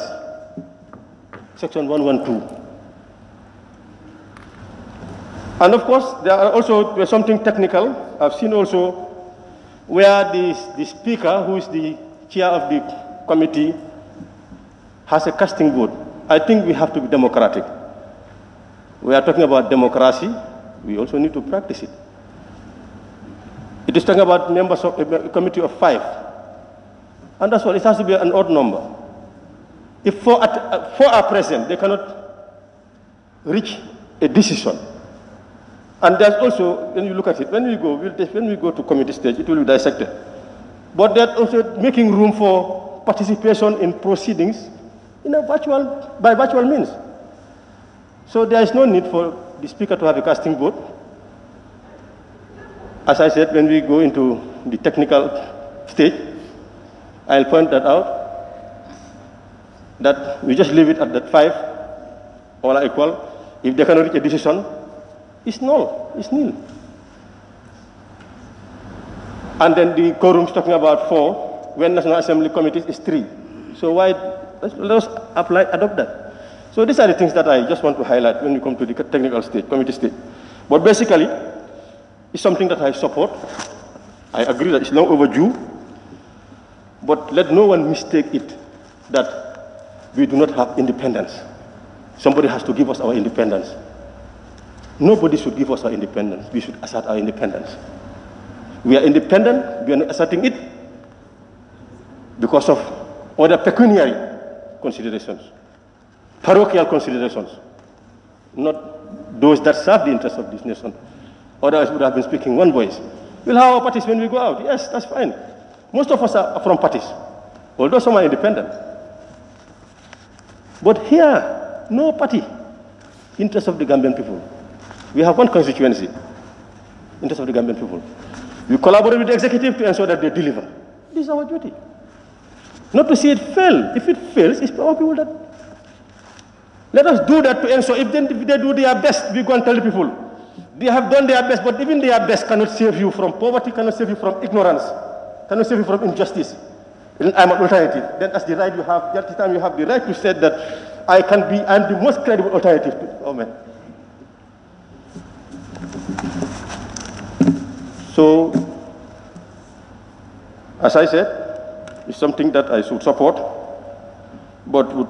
Section 112. And of course, there's something technical. I've seen also where the speaker, who is the chair of the committee, has a casting vote. I think we have to be democratic. We are talking about democracy. We also need to practice it. It is talking about members of a committee of 5. And that's what it has to be an odd number. If 4 are present, they cannot reach a decision. And there's also, when you look at it, when we go to committee stage, it will be dissected. But there's also making room for participation in proceedings by virtual means. So there is no need for the speaker to have a casting vote. As I said, when we go into the technical stage, I'll point that out, that we just leave it at that 5, all are equal. If they cannot reach a decision, it's null, it's nil. And then the quorum is talking about 4, when National Assembly committees is 3. So why, let us adopt that. So these are the things that I just want to highlight when we come to the technical stage, committee stage. But basically, it's something that I support. I agree that it's long overdue, but let no one mistake it that we do not have independence. Somebody has to give us our independence. Nobody should give us our independence. We should assert our independence. We are independent, we are not asserting it because of other pecuniary considerations, parochial considerations, not those that serve the interests of this nation. Otherwise, we would have been speaking one voice. We'll have our parties when we go out. Yes, that's fine. Most of us are from parties, although some are independent. But here, no party. Interest of the Gambian people. We have one constituency. Interest of the Gambian people. We collaborate with the executive to ensure that they deliver. This is our duty. Not to see it fail. If it fails, it's our people that... Let us do that to ensure if they do their best, we go and tell the people. They have done their best, but even their best cannot save you from poverty, cannot save you from ignorance, cannot save you from injustice. And I'm an alternative. Then that's the right you have, that's the time you have the right to say that I'm the most credible alternative to government. So, as I said, it's something that I should support, but would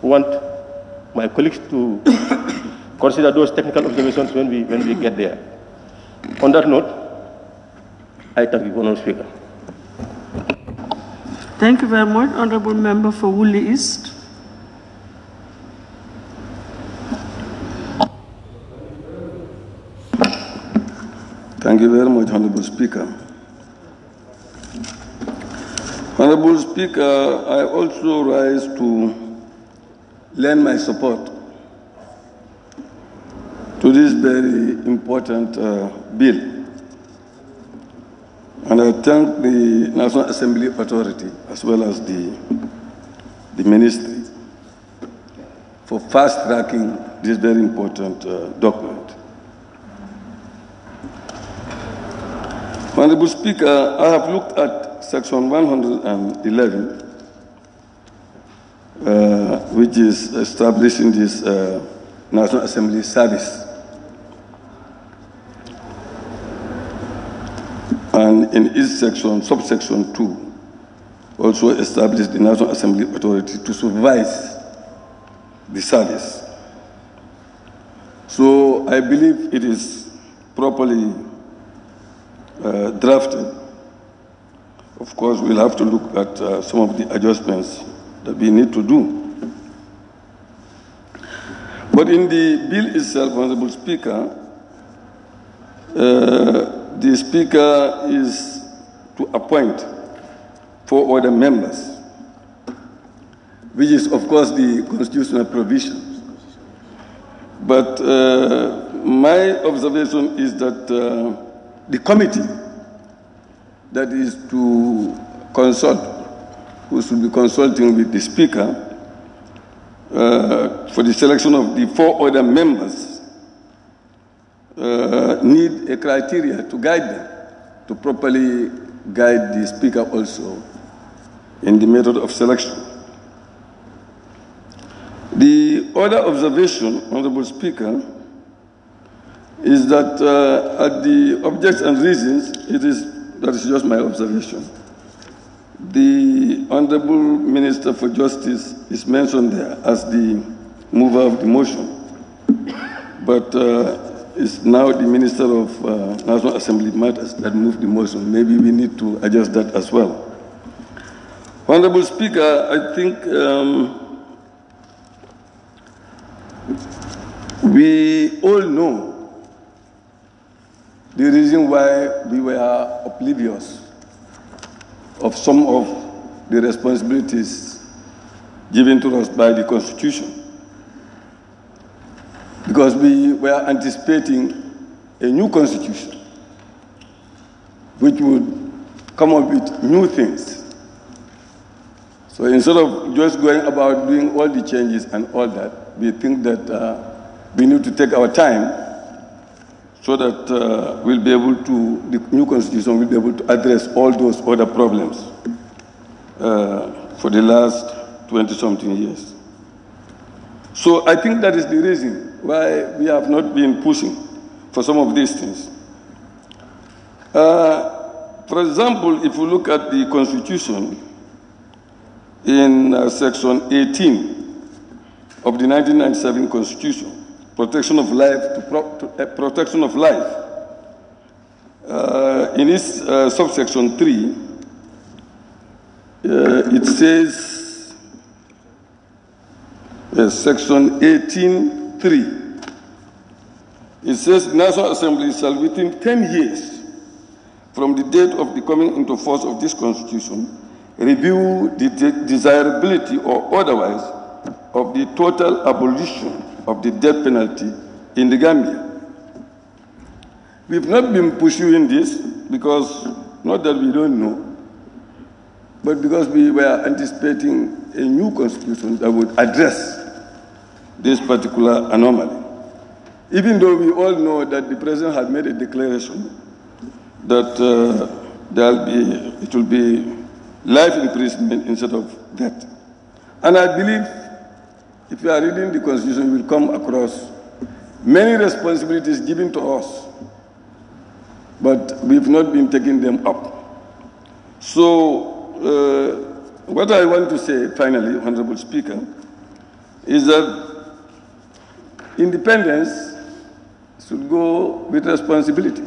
want my colleagues to consider those technical observations when we get there. On that note, I thank you, Honourable Speaker. Thank you very much, Honourable Member for Woolly East. Thank you very much, Honourable Speaker. Honourable Speaker, I also rise to lend my support to this very important bill. And I thank the National Assembly Authority as well as the Ministry for fast-tracking this very important document. Honourable Speaker, I have looked at Section 111, which is establishing this National Assembly service. And in its section, subsection 2, also established the National Assembly Authority to supervise the service. So I believe it is properly drafted. Of course, we'll have to look at some of the adjustments that we need to do. But in the bill itself, Honourable Speaker, the Speaker is to appoint 4 other members, which is, of course, the constitutional provision. But my observation is that the committee that is to consult, who should be consulting with the Speaker for the selection of the 4 other members, need a criteria to guide them, to properly guide the Speaker also in the method of selection. The other observation, Honourable Speaker, is that at the objects and reasons, that is just my observation. The Honourable Minister for Justice is mentioned there as the mover of the motion. but it's now the Minister of National Assembly Matters that moved the motion. Maybe we need to adjust that as well. Honorable Speaker, I think we all know the reason why we were oblivious of some of the responsibilities given to us by the Constitution. Because we were anticipating a new Constitution which would come up with new things. So instead of just going about doing all the changes and all that, we think that we need to take our time so that we'll be able to, the new Constitution will be able to address all those other problems for the last 20-something years. So I think that is the reason why we have not been pushing for some of these things. For example, if you look at the Constitution in Section 18 of the 1997 Constitution, protection of life protection of life. In its subsection 3, it says, Section 18(3), it says, the National Assembly shall within 10 years from the date of the coming into force of this Constitution review the desirability or otherwise of the total abolition of the death penalty in the Gambia. We've not been pursuing this because, not that we don't know, but because we were anticipating a new Constitution that would address this particular anomaly. Even though we all know that the President had made a declaration that it will be life imprisonment instead of death. And I believe if you are reading the Constitution, you will come across many responsibilities given to us, but we've not been taking them up. So, what I want to say, finally, Honorable Speaker, is that independence should go with responsibility.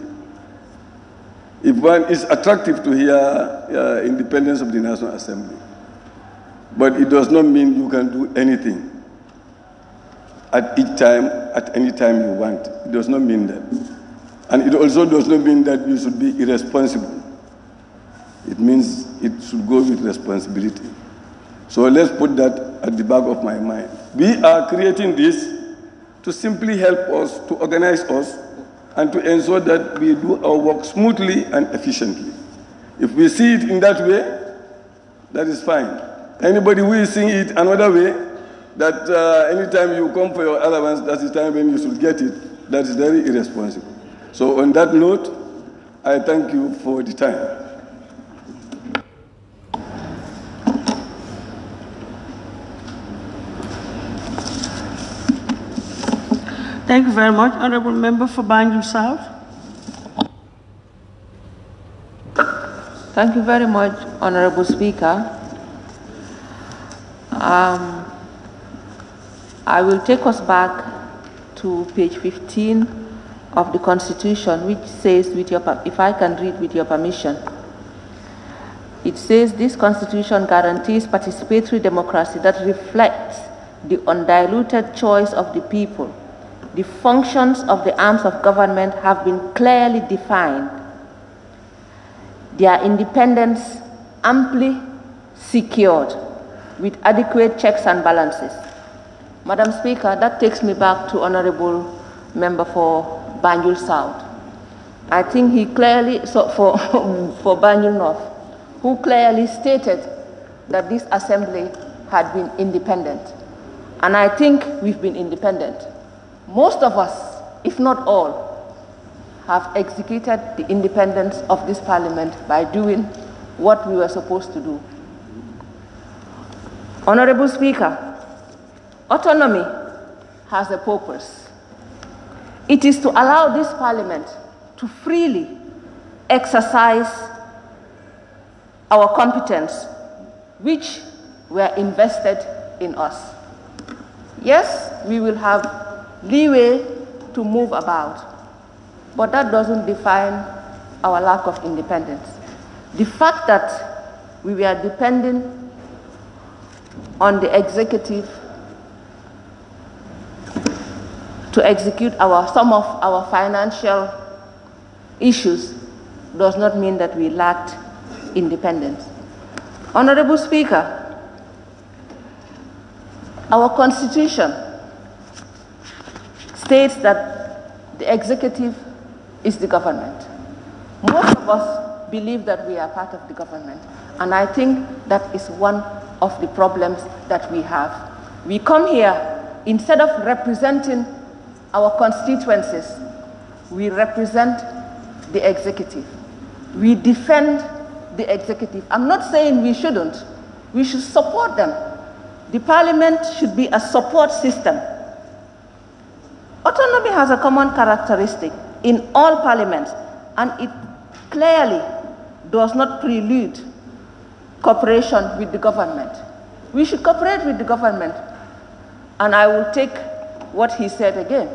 If one is attractive to hear independence of the National Assembly, but it does not mean you can do anything at each time, at any time you want. It does not mean that. And it also does not mean that you should be irresponsible. It means it should go with responsibility. So let's put that at the back of my mind. We are creating this to simply help us, to organize us, and to ensure that we do our work smoothly and efficiently. If we see it in that way, that is fine. Anybody who is seeing it another way, that anytime you come for your allowance, that's the time when you should get it, that is very irresponsible. So on that note, I thank you for the time. Thank you very much. Honourable Member for Banjul South. Thank you very much, Honourable Speaker. I will take us back to page 15 of the Constitution, which says, if I can read with your permission, it says, this Constitution guarantees participatory democracy that reflects the undiluted choice of the people. The functions of the arms of government have been clearly defined. Their independence amply secured with adequate checks and balances. Madam Speaker, that takes me back to Honourable Member for Banjul South. I think he clearly, for Banjul North, who clearly stated that this assembly had been independent. And I think we've been independent. Most of us, if not all, have executed the independence of this parliament by doing what we were supposed to do. Honorable Speaker, autonomy has a purpose. It is to allow this parliament to freely exercise our competence, which were invested in us. Yes, we will have leeway to move about. But that doesn't define our lack of independence. The fact that we were depending on the executive to execute some of our financial issues does not mean that we lacked independence. Honorable Speaker, our Constitution states that the executive is the government. Most of us believe that we are part of the government, and I think that is one of the problems that we have. We come here, instead of representing our constituencies, we represent the executive. We defend the executive. I'm not saying we shouldn't. We should support them. The parliament should be a support system. Autonomy has a common characteristic in all parliaments, and it clearly does not prelude cooperation with the government. We should cooperate with the government, and I will take what he said again.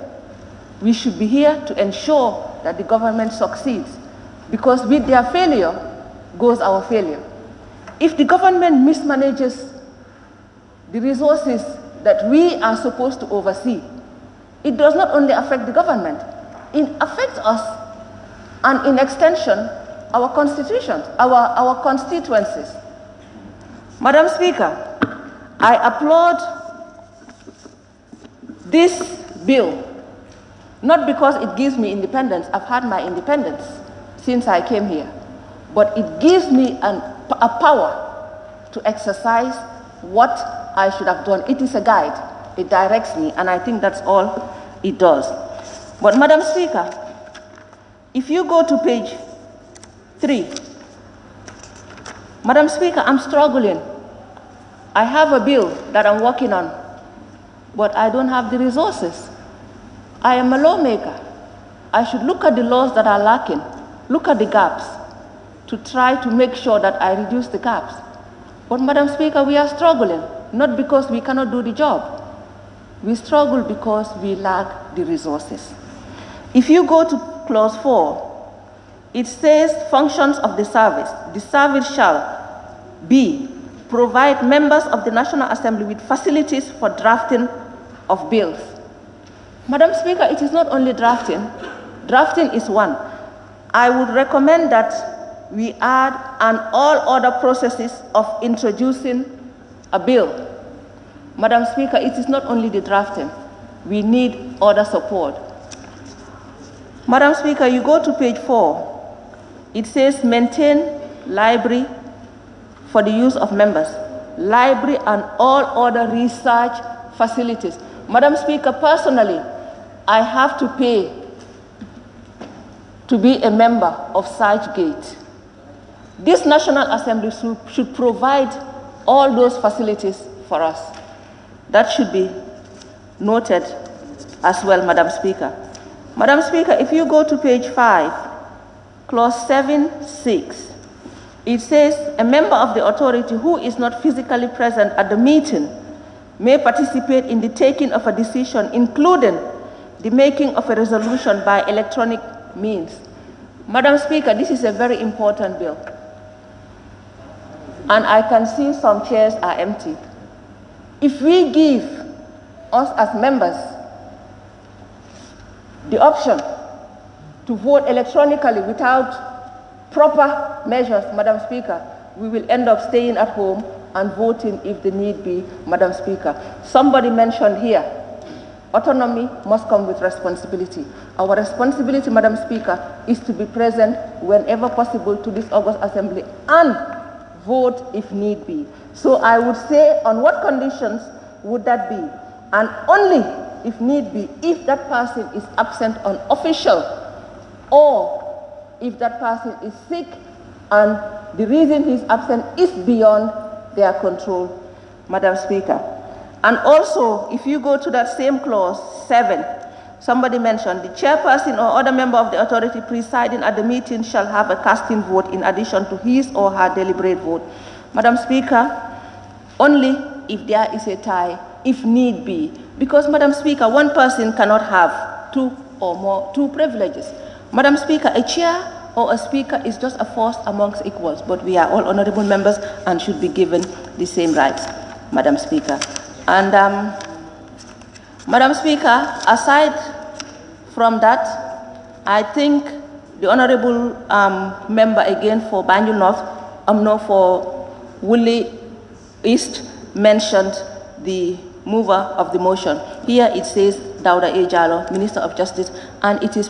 We should be here to ensure that the government succeeds, because with their failure goes our failure. If the government mismanages the resources that we are supposed to oversee, it does not only affect the government, it affects us, and in extension, our constitutions, our constituencies. Madam Speaker, I applaud this bill, not because it gives me independence. I've had my independence since I came here, but it gives me a power to exercise what I should have done. It is a guide, it directs me, and I think that's all it does. But Madam Speaker, if you go to page 3, Madam Speaker, I'm struggling. I have a bill that I'm working on, but I don't have the resources. I am a lawmaker. I should look at the laws that are lacking, look at the gaps, to try to make sure that I reduce the gaps. But Madam Speaker, we are struggling, not because we cannot do the job. We struggle because we lack the resources. If you go to clause 4, it says functions of the service. The service shall be provide members of the National Assembly with facilities for drafting of bills. Madam Speaker, it is not only drafting. Drafting is one. I would recommend that we add an all other processes of introducing a bill. Madam Speaker, it is not only the drafting. We need other support. Madam Speaker, you go to page 4. It says maintain library for the use of members, library and all other research facilities. Madam Speaker, personally, I have to pay to be a member of SearchGate. This National Assembly should provide all those facilities for us. That should be noted as well, Madam Speaker. Madam Speaker, if you go to page 5, clause 7(6), it says a member of the authority who is not physically present at the meeting may participate in the taking of a decision, including the making of a resolution by electronic means. Madam Speaker, this is a very important bill. And I can see some chairs are empty. If we give us as members the option to vote electronically without proper measures, Madam Speaker, we will end up staying at home and voting if the need be, Madam Speaker. Somebody mentioned here, autonomy must come with responsibility. Our responsibility, Madam Speaker, is to be present whenever possible to this August Assembly and vote if need be. So I would say, on what conditions would that be? And only if need be, if that person is absent on official, or if that person is sick and the reason he's absent is beyond their control, Madam Speaker. And also, if you go to that same clause 7, somebody mentioned the chairperson or other member of the authority presiding at the meeting shall have a casting vote in addition to his or her deliberate vote. Madam Speaker, only if there is a tie, if need be. Because, Madam Speaker, one person cannot have two two privileges. Madam Speaker, a chair or a speaker is just a force amongst equals, but we are all honorable members and should be given the same rights, Madam Speaker. And Madam Speaker, aside from that, I think the honorable member again for Banjul North, for Woolly East mentioned the mover of the motion. Here it says Dauda A. Jallow, Minister of Justice, and it is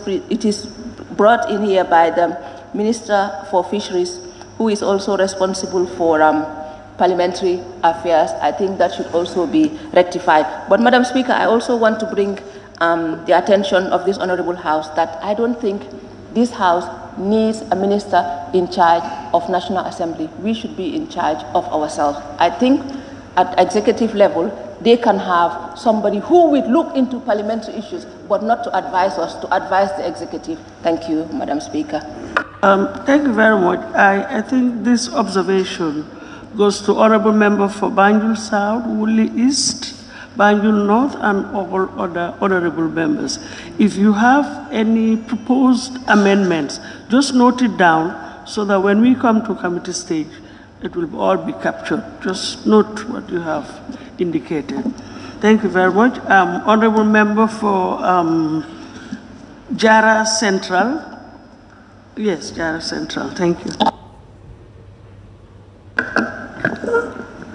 brought in here by the Minister for Fisheries, who is also responsible for parliamentary affairs. I think that should also be rectified. But Madam Speaker, I also want to bring the attention of this honorable House that I don't think this House needs a minister in charge of National Assembly. We should be in charge of ourselves. I think at executive level, they can have somebody who will look into parliamentary issues, but not to advise us, to advise the executive. Thank you, Madam Speaker. Thank you very much. I think this observation goes to Honourable Member for Banjul South, Woolly East, Banjul North, and all other honourable members. If you have any proposed amendments, just note it down so that when we come to committee stage, it will all be captured. Just note what you have indicated. Thank you very much. Honourable Member for Jara Central. Yes, Jara Central. Thank you.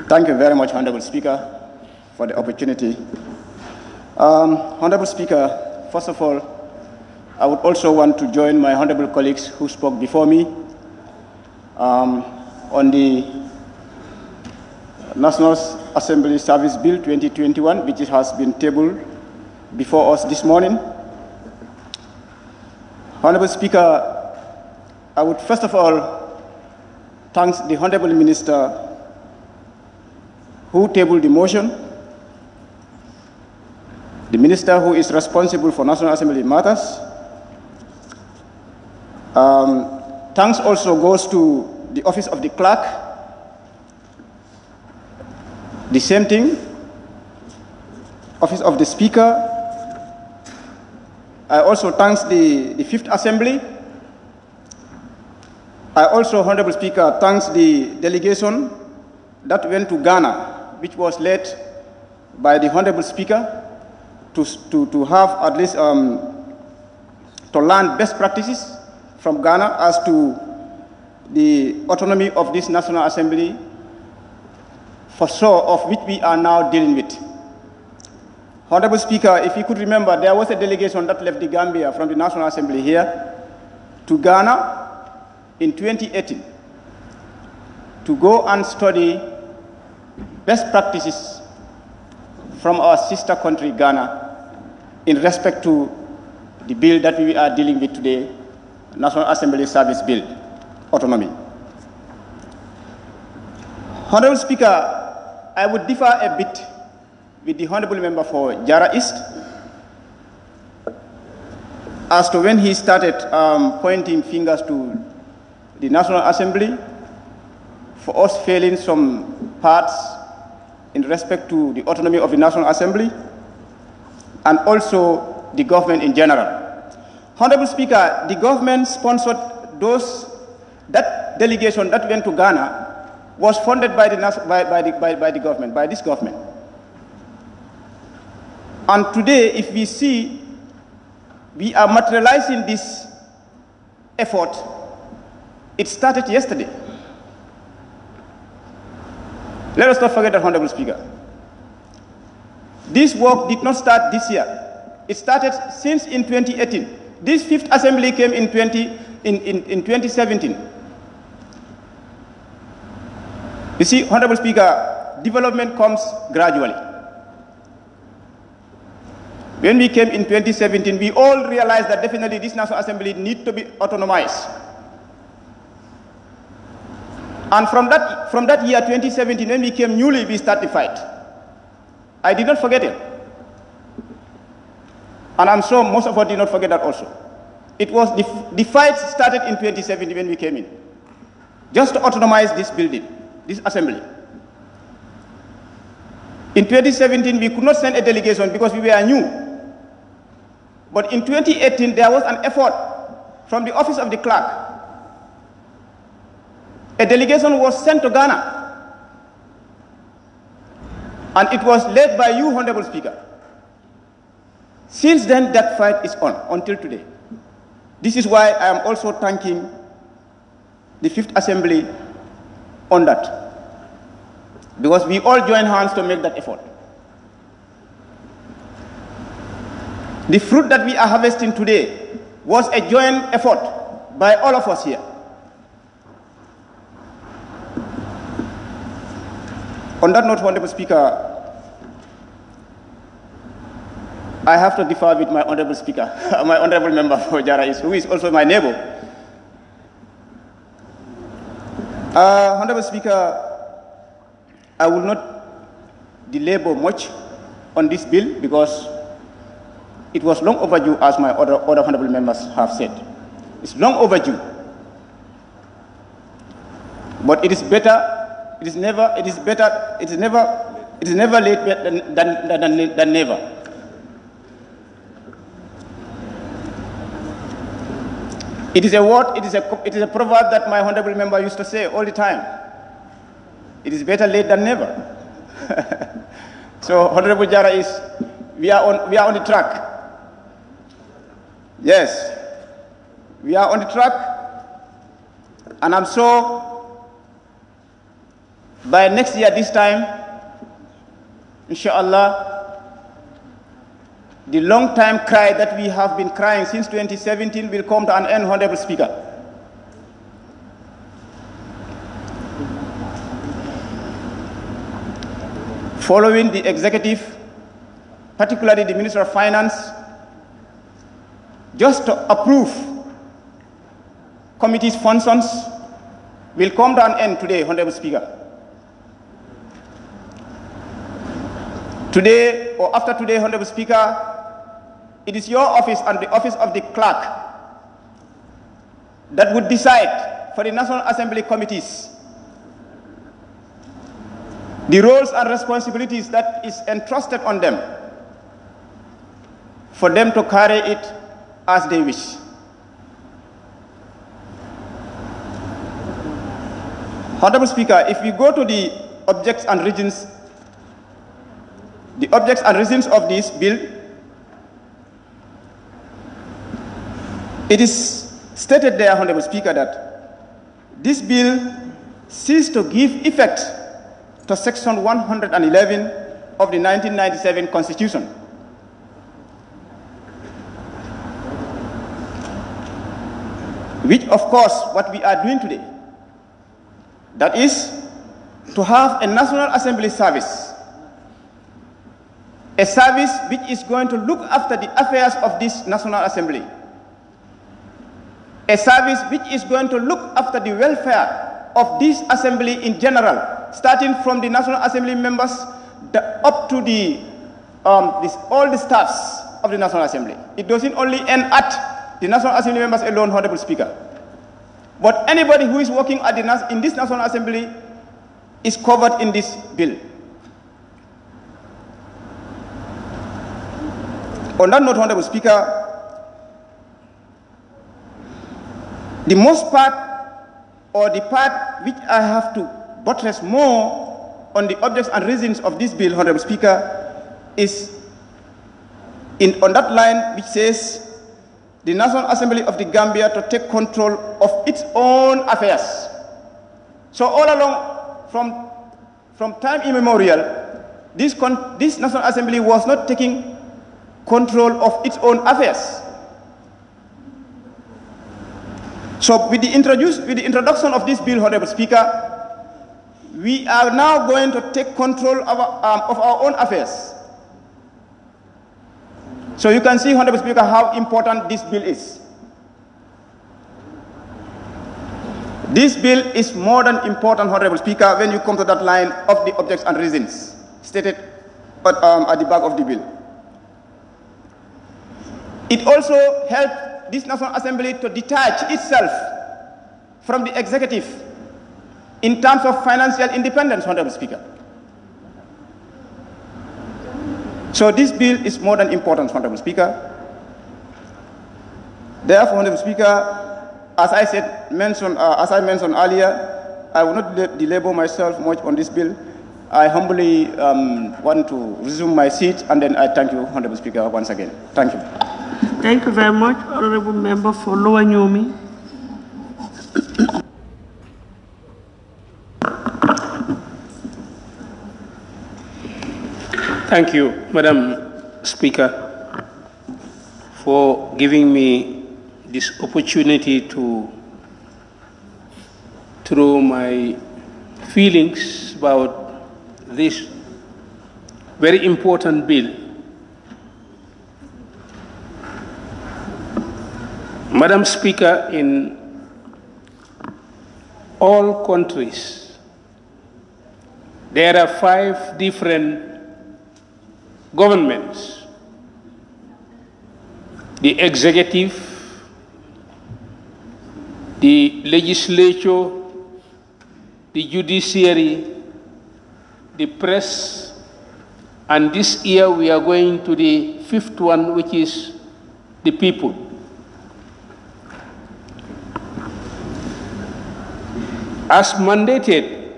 Thank you very much, Honourable Speaker, for the opportunity. Honourable Speaker, first of all, I would also want to join my honourable colleagues who spoke before me on the National Assembly Service Bill 2021, which has been tabled before us this morning. Honourable Speaker, I would first of all thank the Honourable Minister who tabled the motion, the Minister who is responsible for National Assembly matters. Thanks also goes to the Office of the Clerk, the same thing, Office of the Speaker. I also thank the Fifth Assembly. I also, Honourable Speaker, thanks the delegation that went to Ghana, which was led by the Honourable Speaker to have at least to learn best practices from Ghana as to the autonomy of this National Assembly, for sure, of which we are now dealing with. Honourable Speaker, if you could remember, there was a delegation that left the Gambia from the National Assembly here to Ghana in 2018 to go and study best practices from our sister country, Ghana, in respect to the bill that we are dealing with today, National Assembly Service Bill, autonomy. Honourable Speaker, I would differ a bit with the Honourable Member for Jara East as to when he started pointing fingers to the National Assembly for us failing some parts in respect to the autonomy of the National Assembly and also the government in general. Honourable Speaker, the government sponsored that delegation that went to Ghana was funded by the government, by this government. And today, if we see, we are materializing this effort. It started yesterday. Let us not forget that, Honourable Speaker. This work did not start this year. It started since in 2018. This Fifth Assembly came in 2017. You see, Honourable Speaker, development comes gradually. When we came in 2017, we all realized that definitely this National Assembly needs to be autonomized. And from that year, 2017, when we came newly, we started the fight. I did not forget it. And I'm sure most of us did not forget that also. It was the fight started in 2017 when we came in, just to autonomize this building, this assembly. In 2017, we could not send a delegation because we were new. But in 2018, there was an effort from the office of the clerk. A delegation was sent to Ghana. And it was led by you, Honorable Speaker. Since then, that fight is on until today. This is why I am also thanking the Fifth Assembly on that. Because we all join hands to make that effort. The fruit that we are harvesting today was a joint effort by all of us here. On that note, Honorable Speaker, I have to differ with my Honorable Speaker, my Honorable Member for Jarais, who is also my neighbor. Honorable Speaker, I will not delabor much on this bill because it was long overdue, as my other honorable members have said. It's long overdue. But it is better. It is never late than never. It is a word, it is a proverb that my honorable member used to say all the time. It is better late than never. So, Honorable Jara, we are on the track. Yes, we are on the track, and I'm sure by next year this time, inshallah, the long time cry that we have been crying since 2017 will come to an end, Honorable Speaker. Following the executive, particularly the Minister of Finance, just to approve committee's functions will come to an end today, Honorable Speaker. Today, or after today, Honorable Speaker, it is your office and the office of the clerk that would decide for the National Assembly committees the roles and responsibilities that is entrusted on them for them to carry it as they wish. Honorable Speaker, if we go to the objects and reasons of this bill, it is stated there, Honorable Speaker, that this bill seeks to give effect to Section 111 of the 1997 Constitution, which, of course, what we are doing today, that is to have a National Assembly service, a service which is going to look after the affairs of this National Assembly, a service which is going to look after the welfare of this Assembly in general, starting from the National Assembly members up to all the staffs of the National Assembly. It doesn't only end at the National Assembly members alone, Honorable Speaker, but anybody who is working in this National Assembly is covered in this bill. On that note, Honorable Speaker, the most part, or the part which I have to buttress more on the objects and reasons of this bill, Honorable Speaker, is on that line which says the National Assembly of the Gambia to take control of its own affairs. So all along, from time immemorial, this National Assembly was not taking control of its own affairs. So with the introduction of this bill, Honorable Speaker, we are now going to take control of our own affairs. So you can see, Honorable Speaker, how important this bill is. This bill is more than important, Honorable Speaker, when you come to that line of the objects and reasons stated at the back of the bill. It also helped this National Assembly to detach itself from the executive in terms of financial independence, Honorable Speaker. So this bill is more than important, Honorable Speaker. Therefore, Honorable Speaker, as I mentioned earlier, I will not belabor myself much on this bill. I humbly want to resume my seat, and then I thank you, Honorable Speaker, once again. Thank you. Thank you very much, Honorable Member for Lower Nyomi. Thank you, Madam Speaker, for giving me this opportunity to throw my feelings about this very important bill. Madam Speaker, in all countries, there are 5 different governments: the executive, the legislature, the judiciary, the press, and this year we are going to the 5th one, which is the people. As mandated,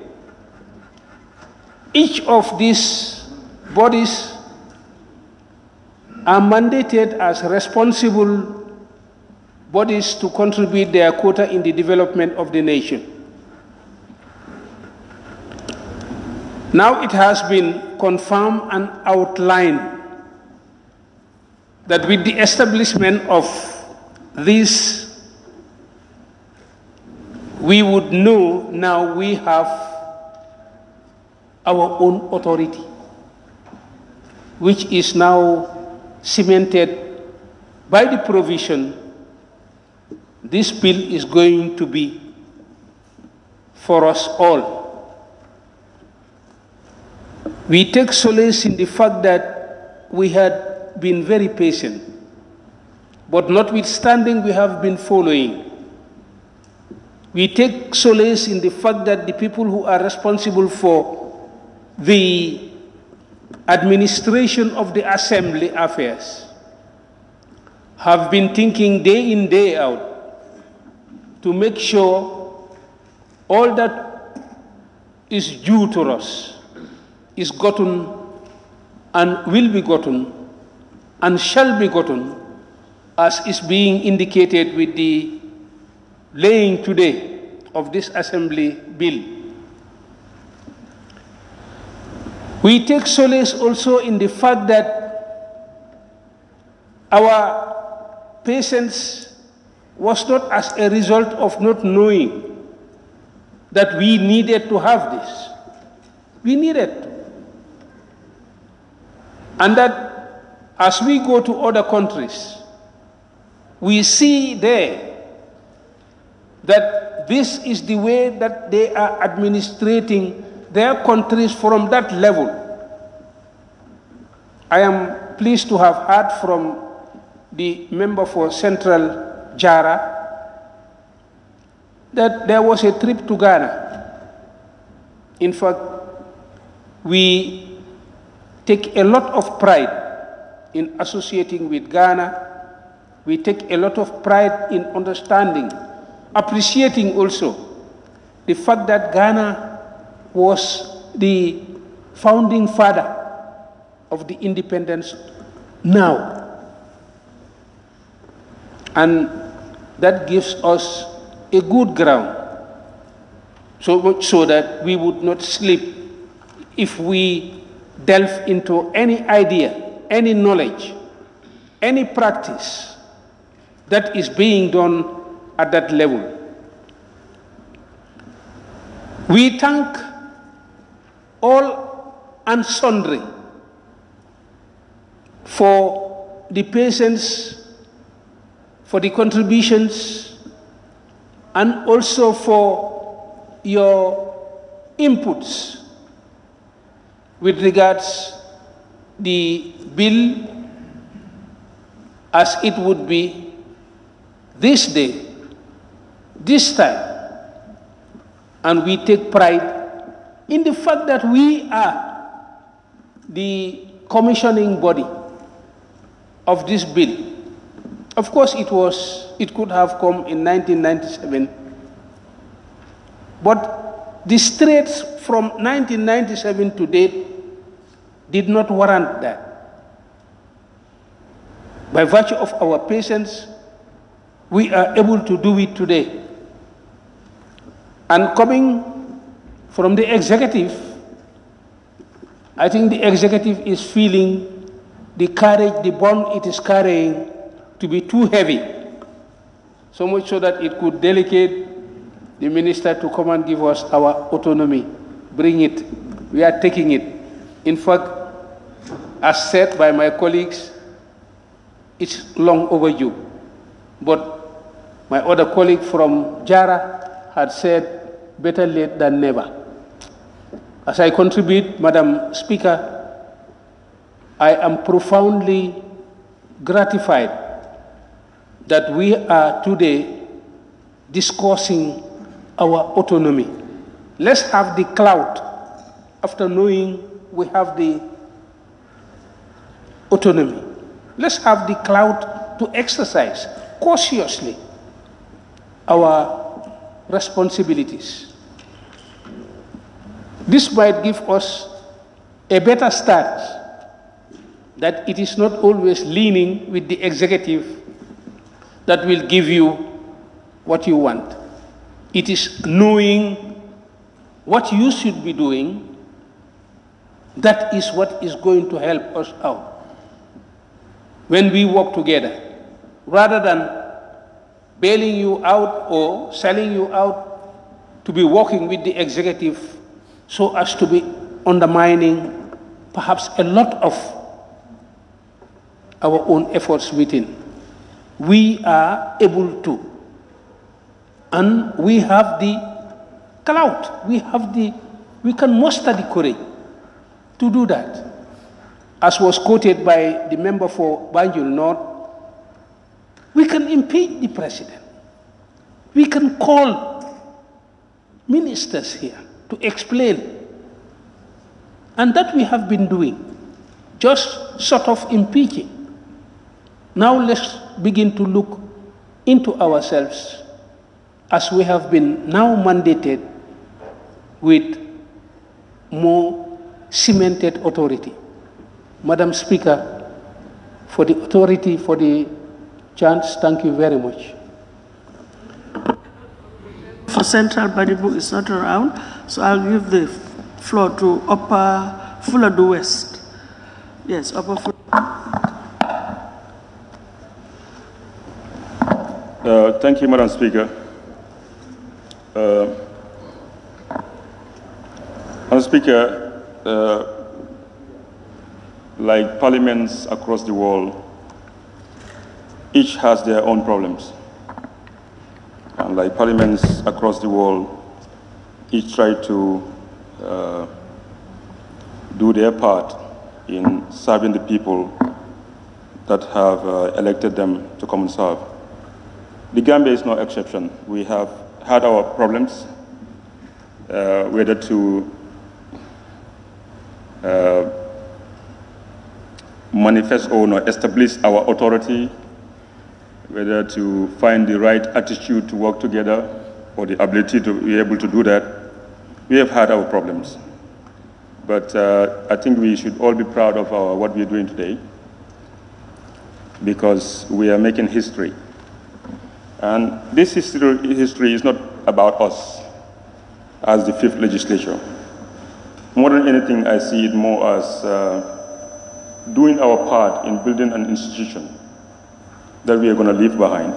each of these bodies are mandated as responsible bodies to contribute their quota in the development of the nation. Now it has been confirmed and outlined that with the establishment of this, we would know now we have our own authority, which is now cemented by the provision this bill is going to be for us all. We take solace in the fact that we had been very patient, but notwithstanding we have been following. We take solace in the fact that the people who are responsible for the administration of the assembly affairs have been thinking day in, day out to make sure all that is due to us is gotten and will be gotten and shall be gotten, as is being indicated with the laying today of this assembly bill. We take solace also in the fact that our patience was not as a result of not knowing that we needed to have this. We needed to. And that as we go to other countries, we see there that this is the way that they are administrating their countries from that level. I am pleased to have heard from the member for Central Jara that there was a trip to Ghana. In fact, we take a lot of pride in associating with Ghana. We take a lot of pride in understanding, appreciating also the fact that Ghana was the founding father of the independence now. And that gives us a good ground so much so that we would not slip if we delve into any idea, any knowledge, any practice that is being done at that level. We thank all and sundry for the patience, for the contributions, and also for your inputs with regards the bill as it would be this day, this time. And we take pride in the fact that we are the commissioning body of this bill. Of course, it could have come in 1997, but the straits from 1997 to date did not warrant that. By virtue of our patience, we are able to do it today. And coming from the executive, I think the executive is feeling the courage, the bond it is carrying to be too heavy, so much so that it could delegate the minister to come and give us our autonomy. Bring it. We are taking it. In fact, as said by my colleagues, it's long overdue. But my other colleague from Jara had said, better late than never. As I contribute, Madam Speaker, I am profoundly gratified that we are today discussing our autonomy. Let's have the clout after knowing we have the autonomy. Let's have the clout to exercise cautiously our responsibilities. This might give us a better start, that it is not always leaning with the executive that will give you what you want. It is knowing what you should be doing. That is what is going to help us out when we work together, rather than bailing you out or selling you out to be working with the executive so as to be undermining perhaps a lot of our own efforts within. We are able to, and we have the clout, we can muster the courage to do that. As was quoted by the member for Banjul North, we can impeach the president. We can call ministers here to explain. And that we have been doing, just sort of impeaching. Now let's begin to look into ourselves, as we have been now mandated with more cemented authority. Madam Speaker, for the authority, for the chance, thank you very much. For Central Badibu is not around, so I'll give the floor to Upper Fuladu West. Yes, Upper Fuladu. Thank you, Madam Speaker. Madam Speaker, like parliaments across the world, each has their own problems. And like parliaments across the world, each try to do their part in serving the people that have elected them to come and serve. The Gambia is no exception. We have had our problems, whether to manifest or establish our authority, whether to find the right attitude to work together or the ability to be able to do that. We have had our problems. But I think we should all be proud of what we are doing today, because we are making history. And this history is not about us as the fifth legislature. More than anything, I see it more as doing our part in building an institution that we are going to leave behind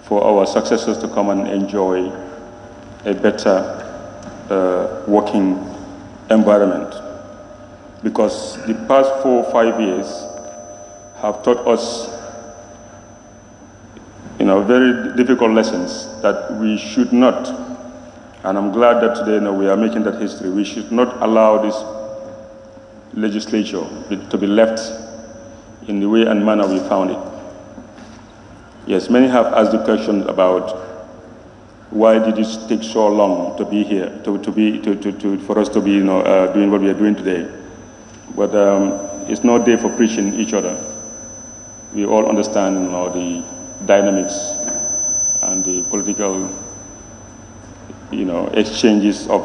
for our successors to come and enjoy a better working environment. Because the past 4 or 5 years have taught us very difficult lessons that we should not, and I'm glad that today we are making that history, we should not allow this legislature to be left in the way and manner we found it. Yes, many have asked the question about why did it take so long to be here, for us to be doing what we are doing today. But it's no day for preaching each other. we all understand the dynamics and the political exchanges of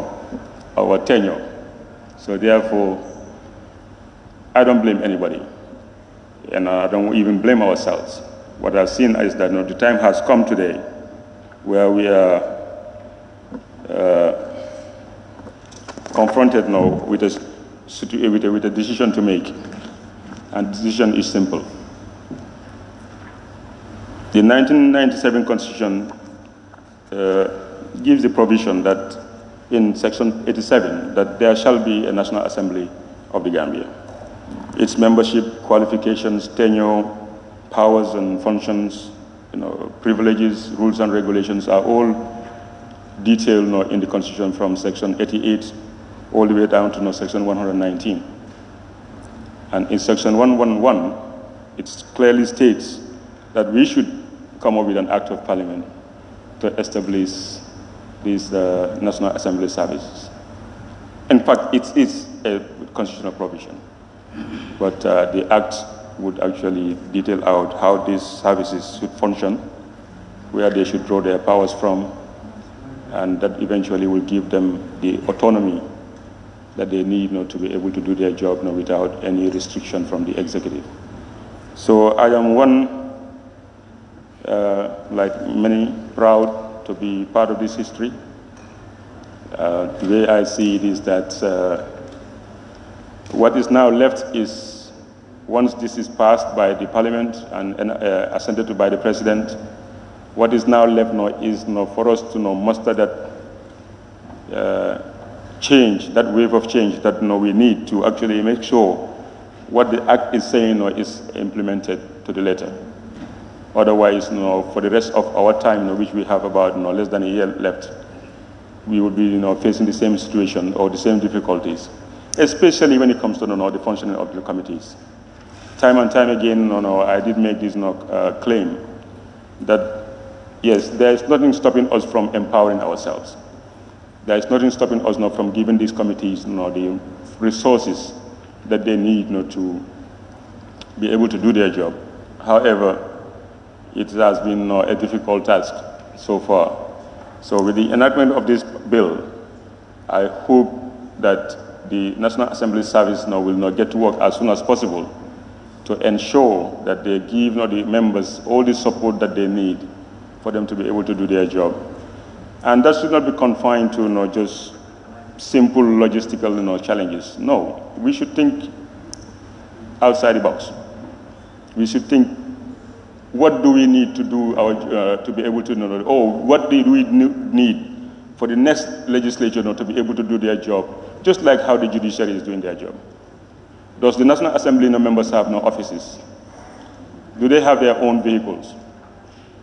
our tenure. So therefore, I don't blame anybody, and I don't even blame ourselves. What I've seen is that the time has come today where we are confronted with a decision to make, and the decision is simple. The 1997 Constitution gives the provision that in Section 87 that there shall be a National Assembly of the Gambia. Its membership, qualifications, tenure, powers and functions, privileges, rules and regulations are all detailed in the Constitution from Section 88 all the way down to Section 119. And in Section 111, it clearly states that we should come up with an Act of Parliament to establish these National Assembly services. In fact, it is a constitutional provision, but the Act would actually detail out how these services should function, where they should draw their powers from, and that eventually will give them the autonomy that they need to be able to do their job without any restriction from the executive. So I am one, like many, proud to be part of this history. The way I see it is that what is now left is, once this is passed by the Parliament and assented to by the President, what is now left is for us to muster that change, that wave of change that we need to actually make sure what the Act is saying is implemented to the letter. Otherwise, for the rest of our time, which we have about less than a year left, we would be facing the same situation or the same difficulties, especially when it comes to the functioning of the committees. Time and time again, I did make this claim that yes, there is nothing stopping us from empowering ourselves. There is nothing stopping us from giving these committees the resources that they need to be able to do their job. However, it has been a difficult task so far. So with the enactment of this bill, I hope that the National Assembly Service will get to work as soon as possible to ensure that they give the members all the support that they need for them to be able to do their job. And that should not be confined to just simple logistical challenges. No, we should think outside the box. We should think, what do we need to do to be able to what do we need for the next legislature to be able to do their job, just like how the judiciary is doing their job. Does the National Assembly members have offices? Do they have their own vehicles?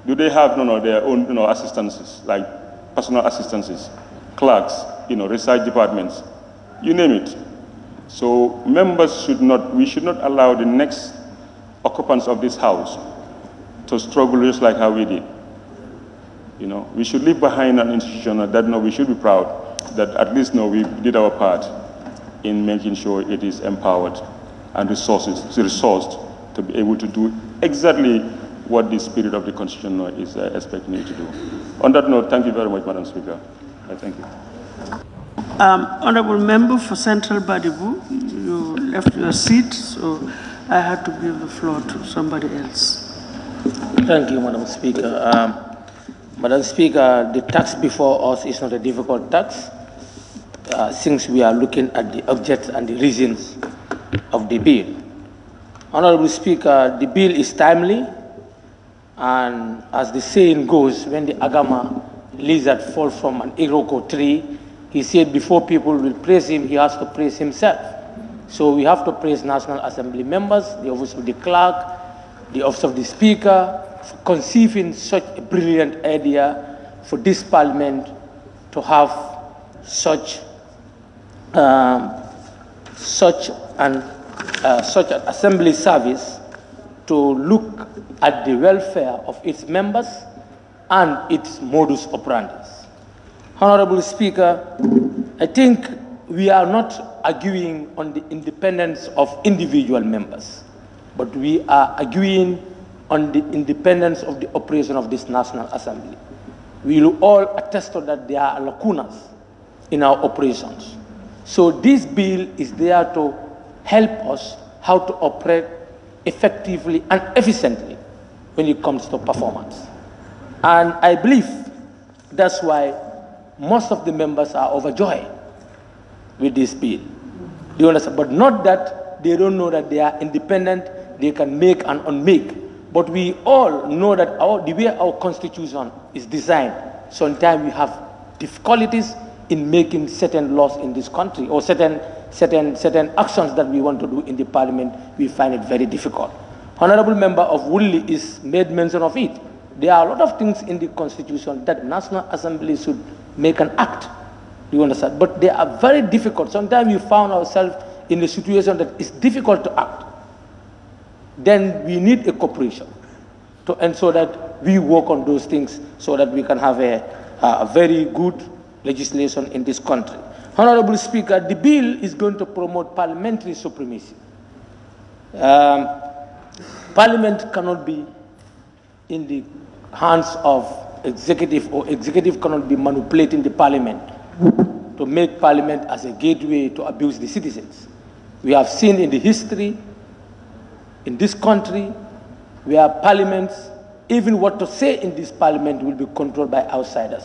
Do they have their own assistances, like personal assistances, clerks, research departments, you name it? So members we should not allow the next occupants of this house to struggle just like how we did. We should leave behind an institution that we should be proud that at least we did our part in making sure it is empowered and resourced to be able to do exactly what the spirit of the Constitution is expecting it to do. On that note, thank you very much, Madam Speaker. I thank you. Honourable Member for Central Badibu, you left your seat, so I had to give the floor to somebody else. Thank you, Madam Speaker. Madam Speaker, the task before us is not a difficult task, since we are looking at the objects and the reasons of the bill. Honourable Speaker, the bill is timely, and as the saying goes, when the Agama lizard falls from an Iroko tree, he said before people will praise him, he has to praise himself. So we have to praise National Assembly members, the Office of the Clerk, the Office of the Speaker, for conceiving such a brilliant idea for this Parliament to have such an assembly service to look at the welfare of its members and its modus operandi. Honorable Speaker, I think we are not arguing on the independence of individual members, but we are arguing on the independence of the operation of this National Assembly. We will all attest to that there are lacunas in our operations. So this bill is there to help us how to operate effectively and efficiently when it comes to performance. And I believe that's why most of the members are overjoyed with this bill. Do you understand? But not that they don't know that they are independent, they can make and unmake. But we all know that the way our constitution is designed, sometimes we have difficulties in making certain laws in this country, or certain actions that we want to do in the parliament. We find it very difficult. Honorable member of Woodley is made mention of it. There are a lot of things in the constitution that National Assembly should make an act. Do you understand? But they are very difficult. Sometimes we found ourselves in a situation that it's difficult to act. Then we need a cooperation to ensure that we work on those things so that we can have a very good legislation in this country. Honorable Speaker, the bill is going to promote parliamentary supremacy. Parliament cannot be in the hands of executive, or executive cannot be manipulating the parliament to make parliament as a gateway to abuse the citizens. We have seen in the history in this country where parliaments, even what to say in this parliament, will be controlled by outsiders.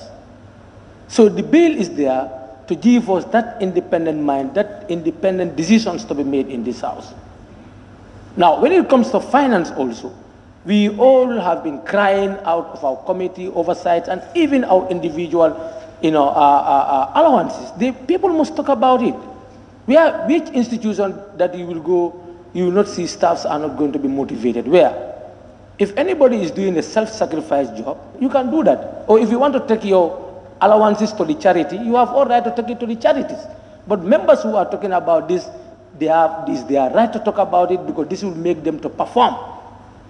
So the bill is there to give us that independent mind, that independent decisions to be made in this house. Now, when it comes to finance also, we all have been crying out of our committee oversights and even our individual, allowances. People must talk about it. Which institution that you will go, you will not see staffs are not going to be motivated. Where? If anybody is doing a self-sacrifice job, you can do that. Or if you want to take your allowances to the charity, you have all right to take it to the charities. But members who are talking about this, they are right to talk about it, because this will make them to perform.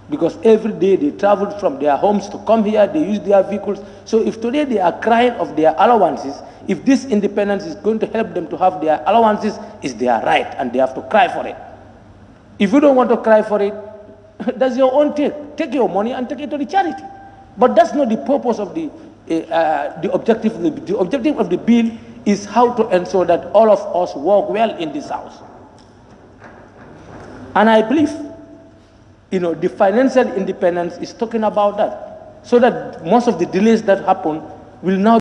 Because every day they travel from their homes to come here, they use their vehicles. So if today they are crying of their allowances, if this independence is going to help them to have their allowances, it's their right, and they have to cry for it. If you don't want to cry for it, that's your own take. Take your money and take it to the charity. But that's not the purpose of the objective. The objective of the bill is how to ensure that all of us work well in this house. And I believe, the financial independence is talking about that, so that most of the delays that happen will now